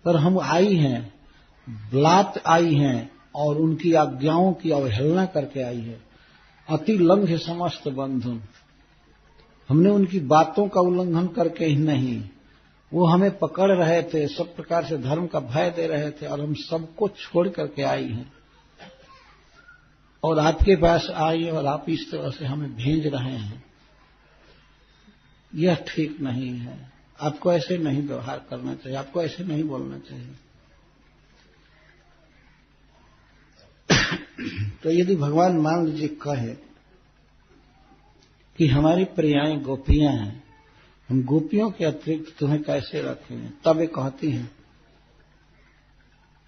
पर हम आई हैं, ब्लात आई हैं और उनकी आज्ञाओं की अवहेलना करके आई है। अति लंघ समस्त बंधुन, हमने उनकी बातों का उल्लंघन करके ही नहीं, वो हमें पकड़ रहे थे, सब प्रकार से धर्म का भय दे रहे थे, और हम सबको छोड़ करके आई हैं और आपके पास आई, और आप इस तरह से हमें भेज रहे हैं। यह ठीक नहीं है, आपको ऐसे नहीं व्यवहार करना चाहिए, आपको ऐसे नहीं बोलना चाहिए। तो यदि भगवान मान लीजिए कहे कि हमारी प्रियाएं गोपियां हैं, हम गोपियों के अतिरिक्त तुम्हें कैसे रखेंगे, तब वे कहती हैं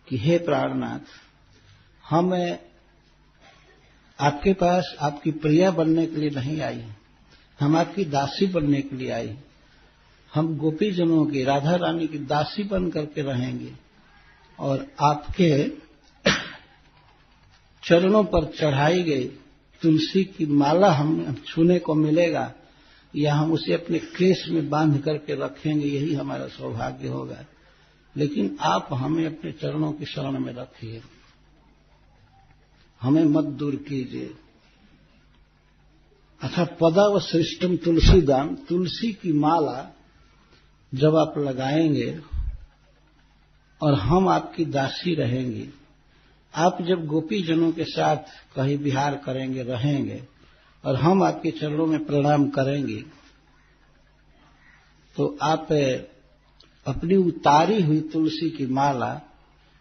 कि हे प्राणनाथ, हम आपके पास आपकी प्रिया बनने के लिए नहीं आई, हम आपकी दासी बनने के लिए आई। हम गोपी जनों की, राधा रानी की दासी बन करके रहेंगे और आपके चरणों पर चढ़ाई गई तुलसी की माला हम छूने को मिलेगा, या हम उसे अपने केस में बांध करके रखेंगे, यही हमारा सौभाग्य होगा। लेकिन आप हमें अपने चरणों की शरण में रखिए, हमें मत दूर कीजिए। अथा पदावश्रेष्ठम तुलसीदाम, तुलसी की माला जब आप लगाएंगे और हम आपकी दासी रहेंगी, आप जब गोपी जनों के साथ कहीं विहार करेंगे, रहेंगे, और हम आपके चरणों में प्रणाम करेंगे, तो आप अपनी उतारी हुई तुलसी की माला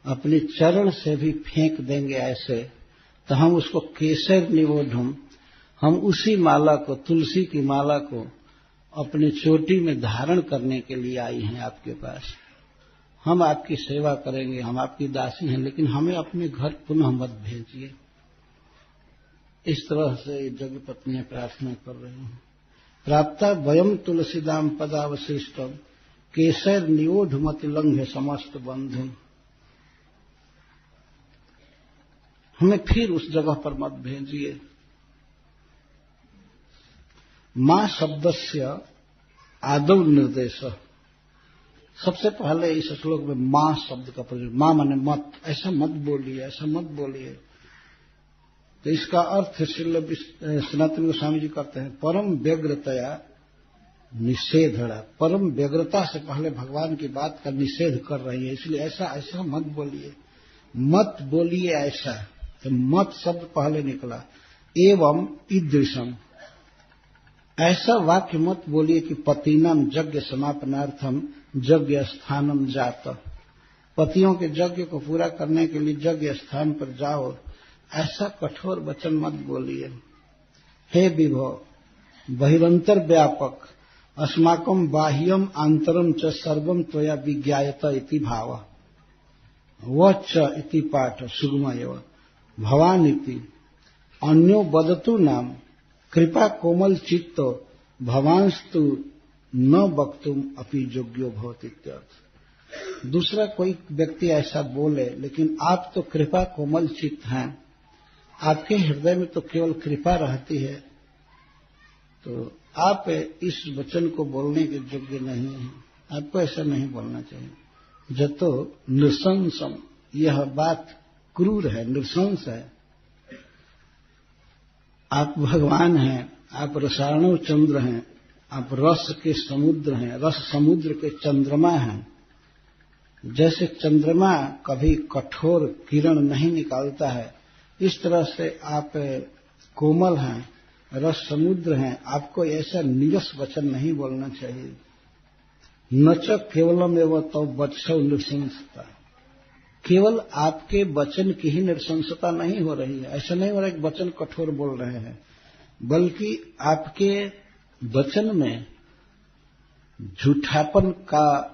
अपने चरण से भी फेंक देंगे ऐसे, तो हम उसको केसर निवोढ़म, हम उसी माला को, तुलसी की माला को अपने चोटी में धारण करने के लिए आई हैं आपके पास। हम आपकी सेवा करेंगे, हम आपकी दासी हैं, लेकिन हमें अपने घर पुनः मत भेजिए। इस तरह से जग पत्नियां प्रार्थना कर रही हैं। प्राप्ता वयम तुलसीदाम पदावशिष्टम केसर नियोढ़ मत लंघ समस्त बंधु। हमें फिर उस जगह पर मत भेजिए। मां शब्दस्य आदौ निर्देश, सबसे पहले इस श्लोक में मां शब्द का प्रयोग, मां माने मत, ऐसा मत बोलिए, ऐसा मत बोलिए। तो इसका अर्थ सनातन गोस्वामी जी कहते हैं परम व्यग्रतया निषेधड़ा, परम व्यग्रता से पहले भगवान की बात का निषेध कर रही है, इसलिए ऐसा ऐसा मत बोलिए, मत बोलिए ऐसा। तो मत शब्द पहले निकला, एवं ईदृशम, ऐसा वाक्य मत बोलिए कि पतिनम यज्ञ समापनार्थम यज्ञ स्थानम जात, पतियों के यज्ञ को पूरा करने के लिए यज्ञ स्थान पर जाओ, ऐसा कठोर वचन मत बोलिए। हे विभो बहिरंतर व्यापक, अस्माकं बाह्यम आंतरम च सर्वम त्वया विज्ञायत इति भाव, वच इति पाठ सुगम एव भवान इति अन्यो वदतु नाम कृपा कोमल चित्तो भवांस्तु न वक्तुम अपि योग्यो भवति इत्यर्थ। दूसरा कोई व्यक्ति ऐसा बोले, लेकिन आप तो कृपा कोमल चित्त हैं, आपके हृदय में तो केवल कृपा रहती है, तो आप इस वचन को बोलने के योग्य नहीं हैं, आपको ऐसा नहीं बोलना चाहिए। जतो नृशंसम, यह बात क्रूर है, नृशंस है। आप भगवान हैं, आप रसायणव चंद्र हैं, आप रस के समुद्र हैं, रस समुद्र के चंद्रमा हैं। जैसे चंद्रमा कभी कठोर किरण नहीं निकालता है, इस तरह से आप कोमल हैं, रस समुद्र हैं, आपको ऐसा नीरस वचन नहीं बोलना चाहिए। न च केवलम एवं तो वत्सव नृशंसता, केवल आपके वचन की ही नृशंसता नहीं हो रही है, ऐसा नहीं हो रहा है कि वचन कठोर बोल रहे हैं, बल्कि आपके वचन में झूठापन का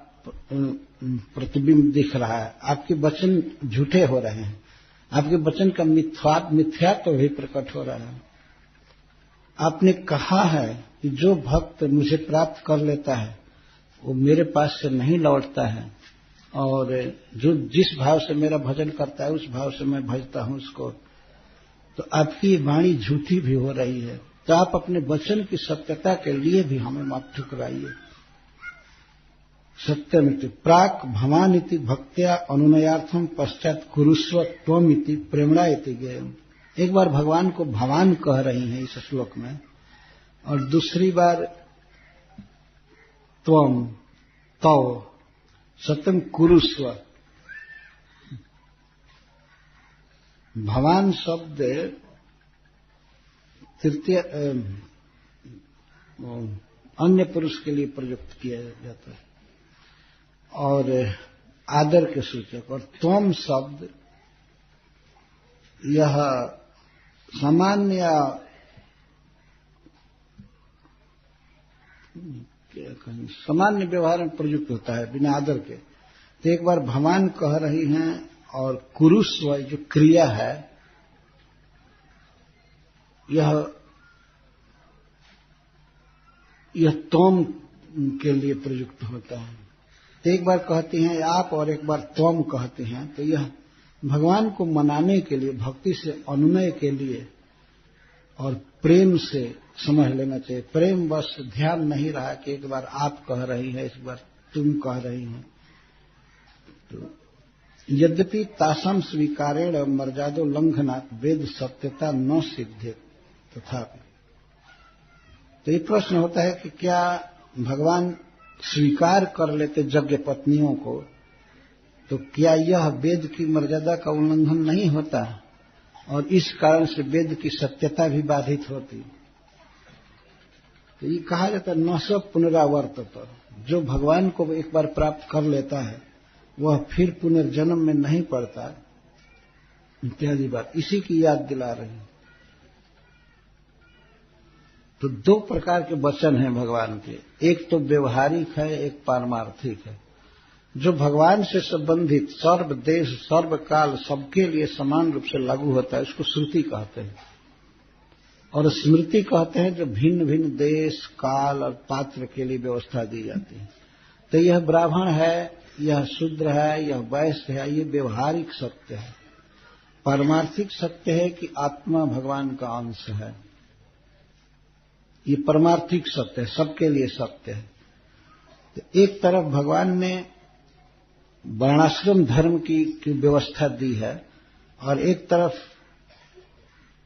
प्रतिबिंब दिख रहा है, आपके वचन झूठे हो रहे हैं, आपके वचन का मिथ्यात्व भी प्रकट हो रहा है। आपने कहा है कि जो भक्त मुझे प्राप्त कर लेता है वो मेरे पास से नहीं लौटता है, और जो जिस भाव से मेरा भजन करता है उस भाव से मैं भजता हूं उसको। तो आपकी वाणी झूठी भी हो रही है, तो आप अपने वचन की सत्यता के लिए भी हमें मत ठुकराइए। सत्यमिति प्राक भवानिति भक्त्या अनुनयार्थम पश्चात कुरुस्व त्वमिति प्रेमणा इति गेयम। एक बार भगवान को भवान कह रही हैं इस श्लोक में, और दूसरी बार त्वम तव सत्यम कुरुस्व। भवान शब्द तृतीय अन्य पुरुष के लिए प्रयुक्त किया जाता है और आदर के सूचक, और त्वम शब्द यह सामान्य सामान्य व्यवहार में प्रयुक्त होता है बिना आदर के। तो एक बार भवान कह रही हैं, और कुरुस्व जो क्रिया है यह त्वम के लिए प्रयुक्त होता है। तो एक बार कहती हैं आप और एक बार त्वम कहती हैं, तो यह भगवान को मनाने के लिए, भक्ति से अनुनय के लिए और प्रेम से समझ लेना चाहिए। प्रेम बस ध्यान नहीं रहा कि एक बार आप कह रही है, एक बार तुम कह रही हैं। तो यद्यपि तासाम स्वीकारेण मर्यादो लंघनात् वेद सत्यता न सिद्धे तथापि। तो ये प्रश्न होता है कि क्या भगवान स्वीकार कर लेते यज्ञ पत्नियों को, तो क्या यह वेद की मर्यादा का उल्लंघन नहीं होता, और इस कारण से वेद की सत्यता भी बाधित होती। तो ये कहा जाता है न सब पुनरावर्तत, जो भगवान को एक बार प्राप्त कर लेता है वह फिर पुनर्जन्म में नहीं पड़ता, इत्यादि बात इसी की याद दिला रही। तो दो प्रकार के वचन हैं भगवान के, एक तो व्यवहारिक है, एक पारमार्थिक है। जो भगवान से संबंधित सर्व देश सर्व काल सबके लिए समान रूप से लागू होता है, उसको श्रुति कहते हैं, और स्मृति कहते हैं जो भिन्न भिन्न देश काल और पात्र के लिए व्यवस्था दी जाती है। तो यह ब्राह्मण है, यह शूद्र है, यह वैश्य है, ये व्यवहारिक सत्य है। पारमार्थिक सत्य है कि आत्मा भगवान का अंश है, ये परमार्थिक सत्य है, सबके लिए सत्य है। तो एक तरफ भगवान ने वर्णाश्रम धर्म की व्यवस्था दी है, और एक तरफ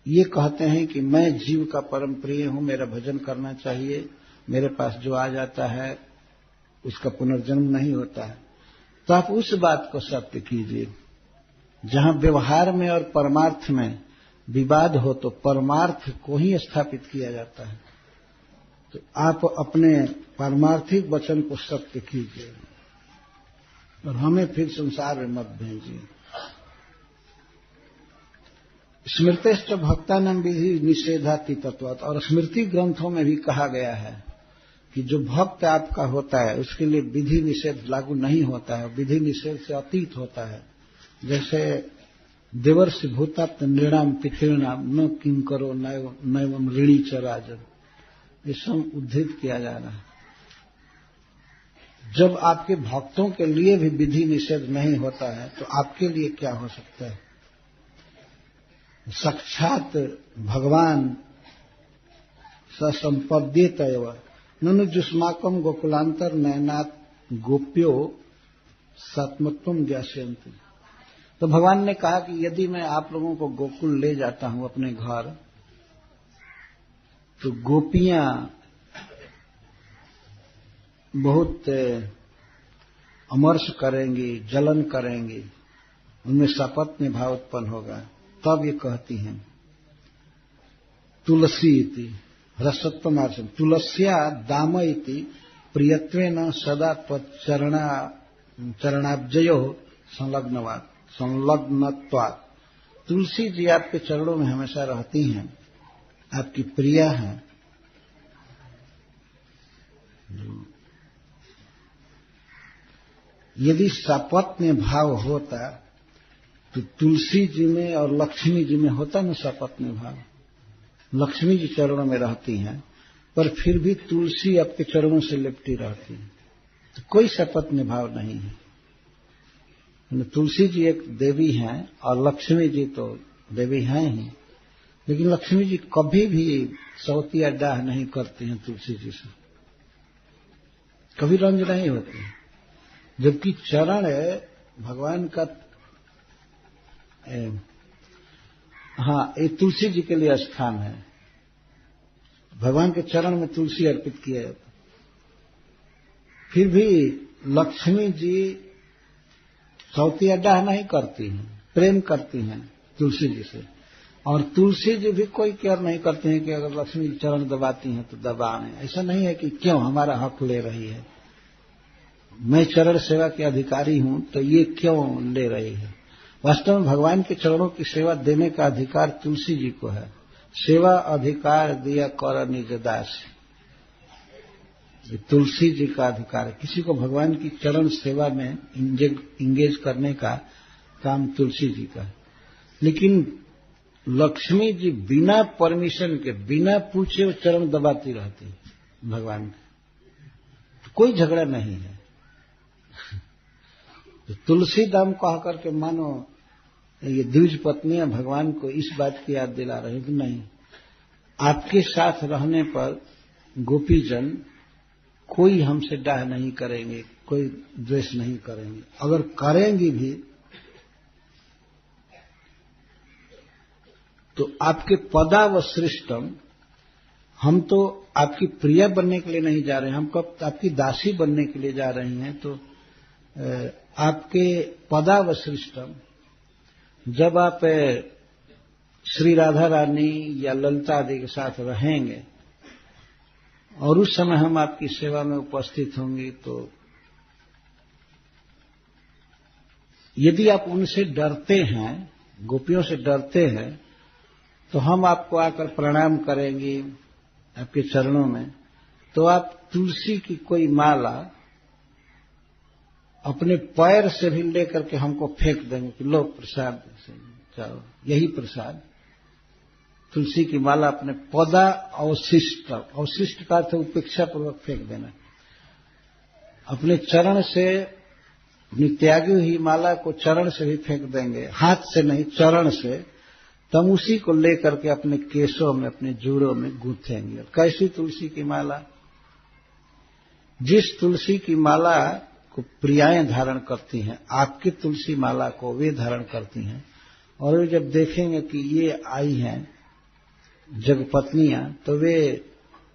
ये कहते हैं कि मैं जीव का परम प्रिय हूं, मेरा भजन करना चाहिए, मेरे पास जो आ जाता है उसका पुनर्जन्म नहीं होता है। तो आप उस बात को सत्य कीजिए जहां व्यवहार में और परमार्थ में विवाद हो तो परमार्थ को ही स्थापित किया जाता है। तो आप अपने पारमार्थिक वचन को सत्य कीजिए और हमें फिर संसार में मत भेजिए। स्मृतिश्च भक्तानां विधि निषेधाति तत्वात्, और स्मृति ग्रंथों में भी कहा गया है कि जो भक्त आपका होता है उसके लिए विधि निषेध लागू नहीं होता है, विधि निषेध से अतीत होता है। जैसे देवर्षि भूताप्त नृणाम पितॄणाम न किं करो नैवं ऋणी च राजन, ये सब उद्धृत किया जा रहा है। जब आपके भक्तों के लिए भी विधि निषेध नहीं होता है तो आपके लिए क्या हो सकता है। साक्षात भगवान ससंपद्येत एव ननु जुष्माकम गोकुलांतर नयनात् गोप्यो सात्मत्वम ज्ञास्यन्ति। तो भगवान ने कहा कि यदि मैं आप लोगों को गोकुल ले जाता हूं अपने घर, तो गोपियां बहुत अमर्ष करेंगी, जलन करेंगी, उनमें सपत्न भाव उत्पन्न होगा। तब ये कहती हैं तुलसी इति रसत्वमार्चन तुलस्या दाम इति प्रियत्वेन सदा चरणाब्जयो संलग्नत्वात्। तुलसी जी आपके चरणों में हमेशा रहती हैं, आपकी प्रिया हैं। यदि सपत्न भाव होता तो तुलसी जी में और लक्ष्मी जी में होता न सपत्न भाव। लक्ष्मी जी चरणों में रहती हैं पर फिर भी तुलसी आपके चरणों से लिपटी रहती है, तो कोई सपत्न भाव नहीं है। तुलसी जी एक देवी हैं और लक्ष्मी जी तो देवी हैं ही, लेकिन लक्ष्मी जी कभी भी सौतिया डाह नहीं करती हैं तुलसी जी से, कभी रंज नहीं होती। जबकि चरण भगवान का ये तुलसी जी के लिए स्थान है। भगवान के चरण में तुलसी अर्पित किया जाता। फिर भी लक्ष्मी जी सौतिया डाह नहीं करती हैं, प्रेम करती हैं तुलसी जी से। और तुलसी जी भी कोई केयर नहीं करते हैं कि अगर लक्ष्मी जी चरण दबाती हैं तो दबाएं। ऐसा नहीं है कि क्यों हमारा हक ले रही है, मैं चरण सेवा के अधिकारी हूं तो ये क्यों ले रही है। वास्तव में भगवान के चरणों की सेवा देने का अधिकार तुलसी जी को है। सेवा अधिकार दिया कर निज दास, ये तुलसी जी का अधिकार है। किसी को भगवान की चरण सेवा में इंगेज करने का काम तुलसी जी का है। लेकिन लक्ष्मी जी बिना परमिशन के, बिना पूछे वो चरण दबाती रहती है भगवान के, तो कोई झगड़ा नहीं है। तो तुलसी दाम कह करके मानो ये द्विज पत्नियां भगवान को इस बात की याद दिला रही कि नहीं, आपके साथ रहने पर गोपीजन कोई हमसे डाह नहीं करेंगे, कोई द्वेष नहीं करेंगे। अगर करेंगी भी तो आपके पदावसृष्टम, हम तो आपकी प्रिया बनने के लिए नहीं जा रहे हैं, हम कब आपकी दासी बनने के लिए जा रही हैं। तो आपके पदावसृष्टम, जब आप श्री राधा रानी या ललिता आदि के साथ रहेंगे और उस समय हम आपकी सेवा में उपस्थित होंगे, तो यदि आप उनसे डरते हैं, गोपियों से डरते हैं, तो हम आपको आकर प्रणाम करेंगे आपके चरणों में, तो आप तुलसी की कोई माला अपने पैर से भी लेकर के हमको फेंक देंगे कि लो प्रसाद से जाओ, यही प्रसाद। तुलसी की माला अपने पदा अवशिष्ट, अवशिष्ट का अर्थ उपेक्षा पूर्वक फेंक देना। अपने चरण से, अपनी त्यागी हुई माला को चरण से भी फेंक देंगे, हाथ से नहीं, चरण से। तब उसी को लेकर के अपने केशों में, अपने जूड़ों में गूंथेंगे। कैसी तुलसी की माला? जिस तुलसी की माला को प्रियाएं धारण करती हैं, आपकी तुलसी माला को वे धारण करती हैं। और वे जब देखेंगे कि ये आई हैं जगपत्नियां, तो वे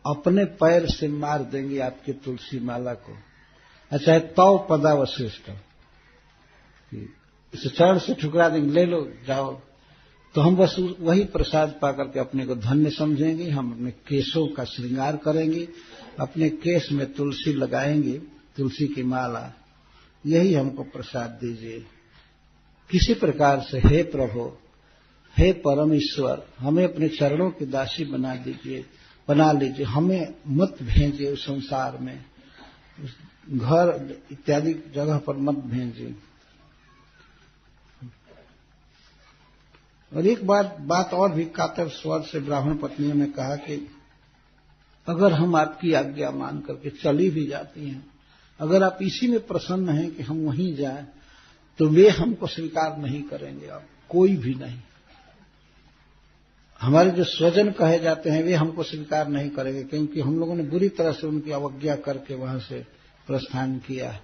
अपने पैर से मार देंगी आपकी तुलसी माला को। अच्छा है तौ पदावशिष्ट, इसे चरण से ठुकरा देंगे, ले लो जाओ। तो हम बस वही प्रसाद पाकर के अपने को धन्य समझेंगे। हम अपने केशों का श्रृंगार करेंगे, अपने केश में तुलसी लगाएंगे, तुलसी की माला, यही हमको प्रसाद दीजिए। किसी प्रकार से हे प्रभु, हे परम ईश्वर, हमें अपने चरणों की दासी बना लीजिए। हमें मत भेजिए उस संसार में, उस घर इत्यादि जगह पर मत भेजिए। और एक बात और भी कातर स्वर से ब्राह्मण पत्नियों ने कहा कि अगर हम आपकी आज्ञा मान करके चली भी जाती हैं, अगर आप इसी में प्रसन्न हैं कि हम वहीं जाएं, तो वे हमको स्वीकार नहीं करेंगे। अब कोई भी नहीं, हमारे जो स्वजन कहे जाते हैं वे हमको स्वीकार नहीं करेंगे, क्योंकि हम लोगों ने बुरी तरह से उनकी अवज्ञा करके वहां से प्रस्थान किया है,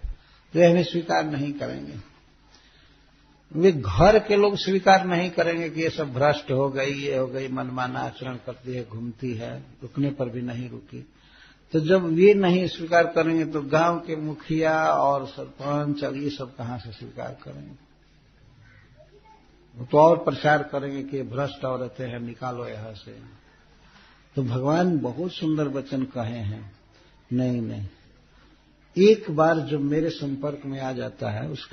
तो वे हमें स्वीकार नहीं करेंगे। वे घर के लोग स्वीकार नहीं करेंगे कि ये सब भ्रष्ट हो गई, ये हो गई, मनमाना आचरण करती है, घूमती है, रुकने पर भी नहीं रुकी। तो जब वे नहीं स्वीकार करेंगे तो गांव के मुखिया और सरपंच और ये सब कहां से स्वीकार करेंगे? तो और प्रचार करेंगे कि भ्रष्ट औरतें हैं, निकालो यहां से। तो भगवान बहुत सुंदर वचन कहे हैं, नहीं, एक बार जो मेरे संपर्क में आ जाता है उसका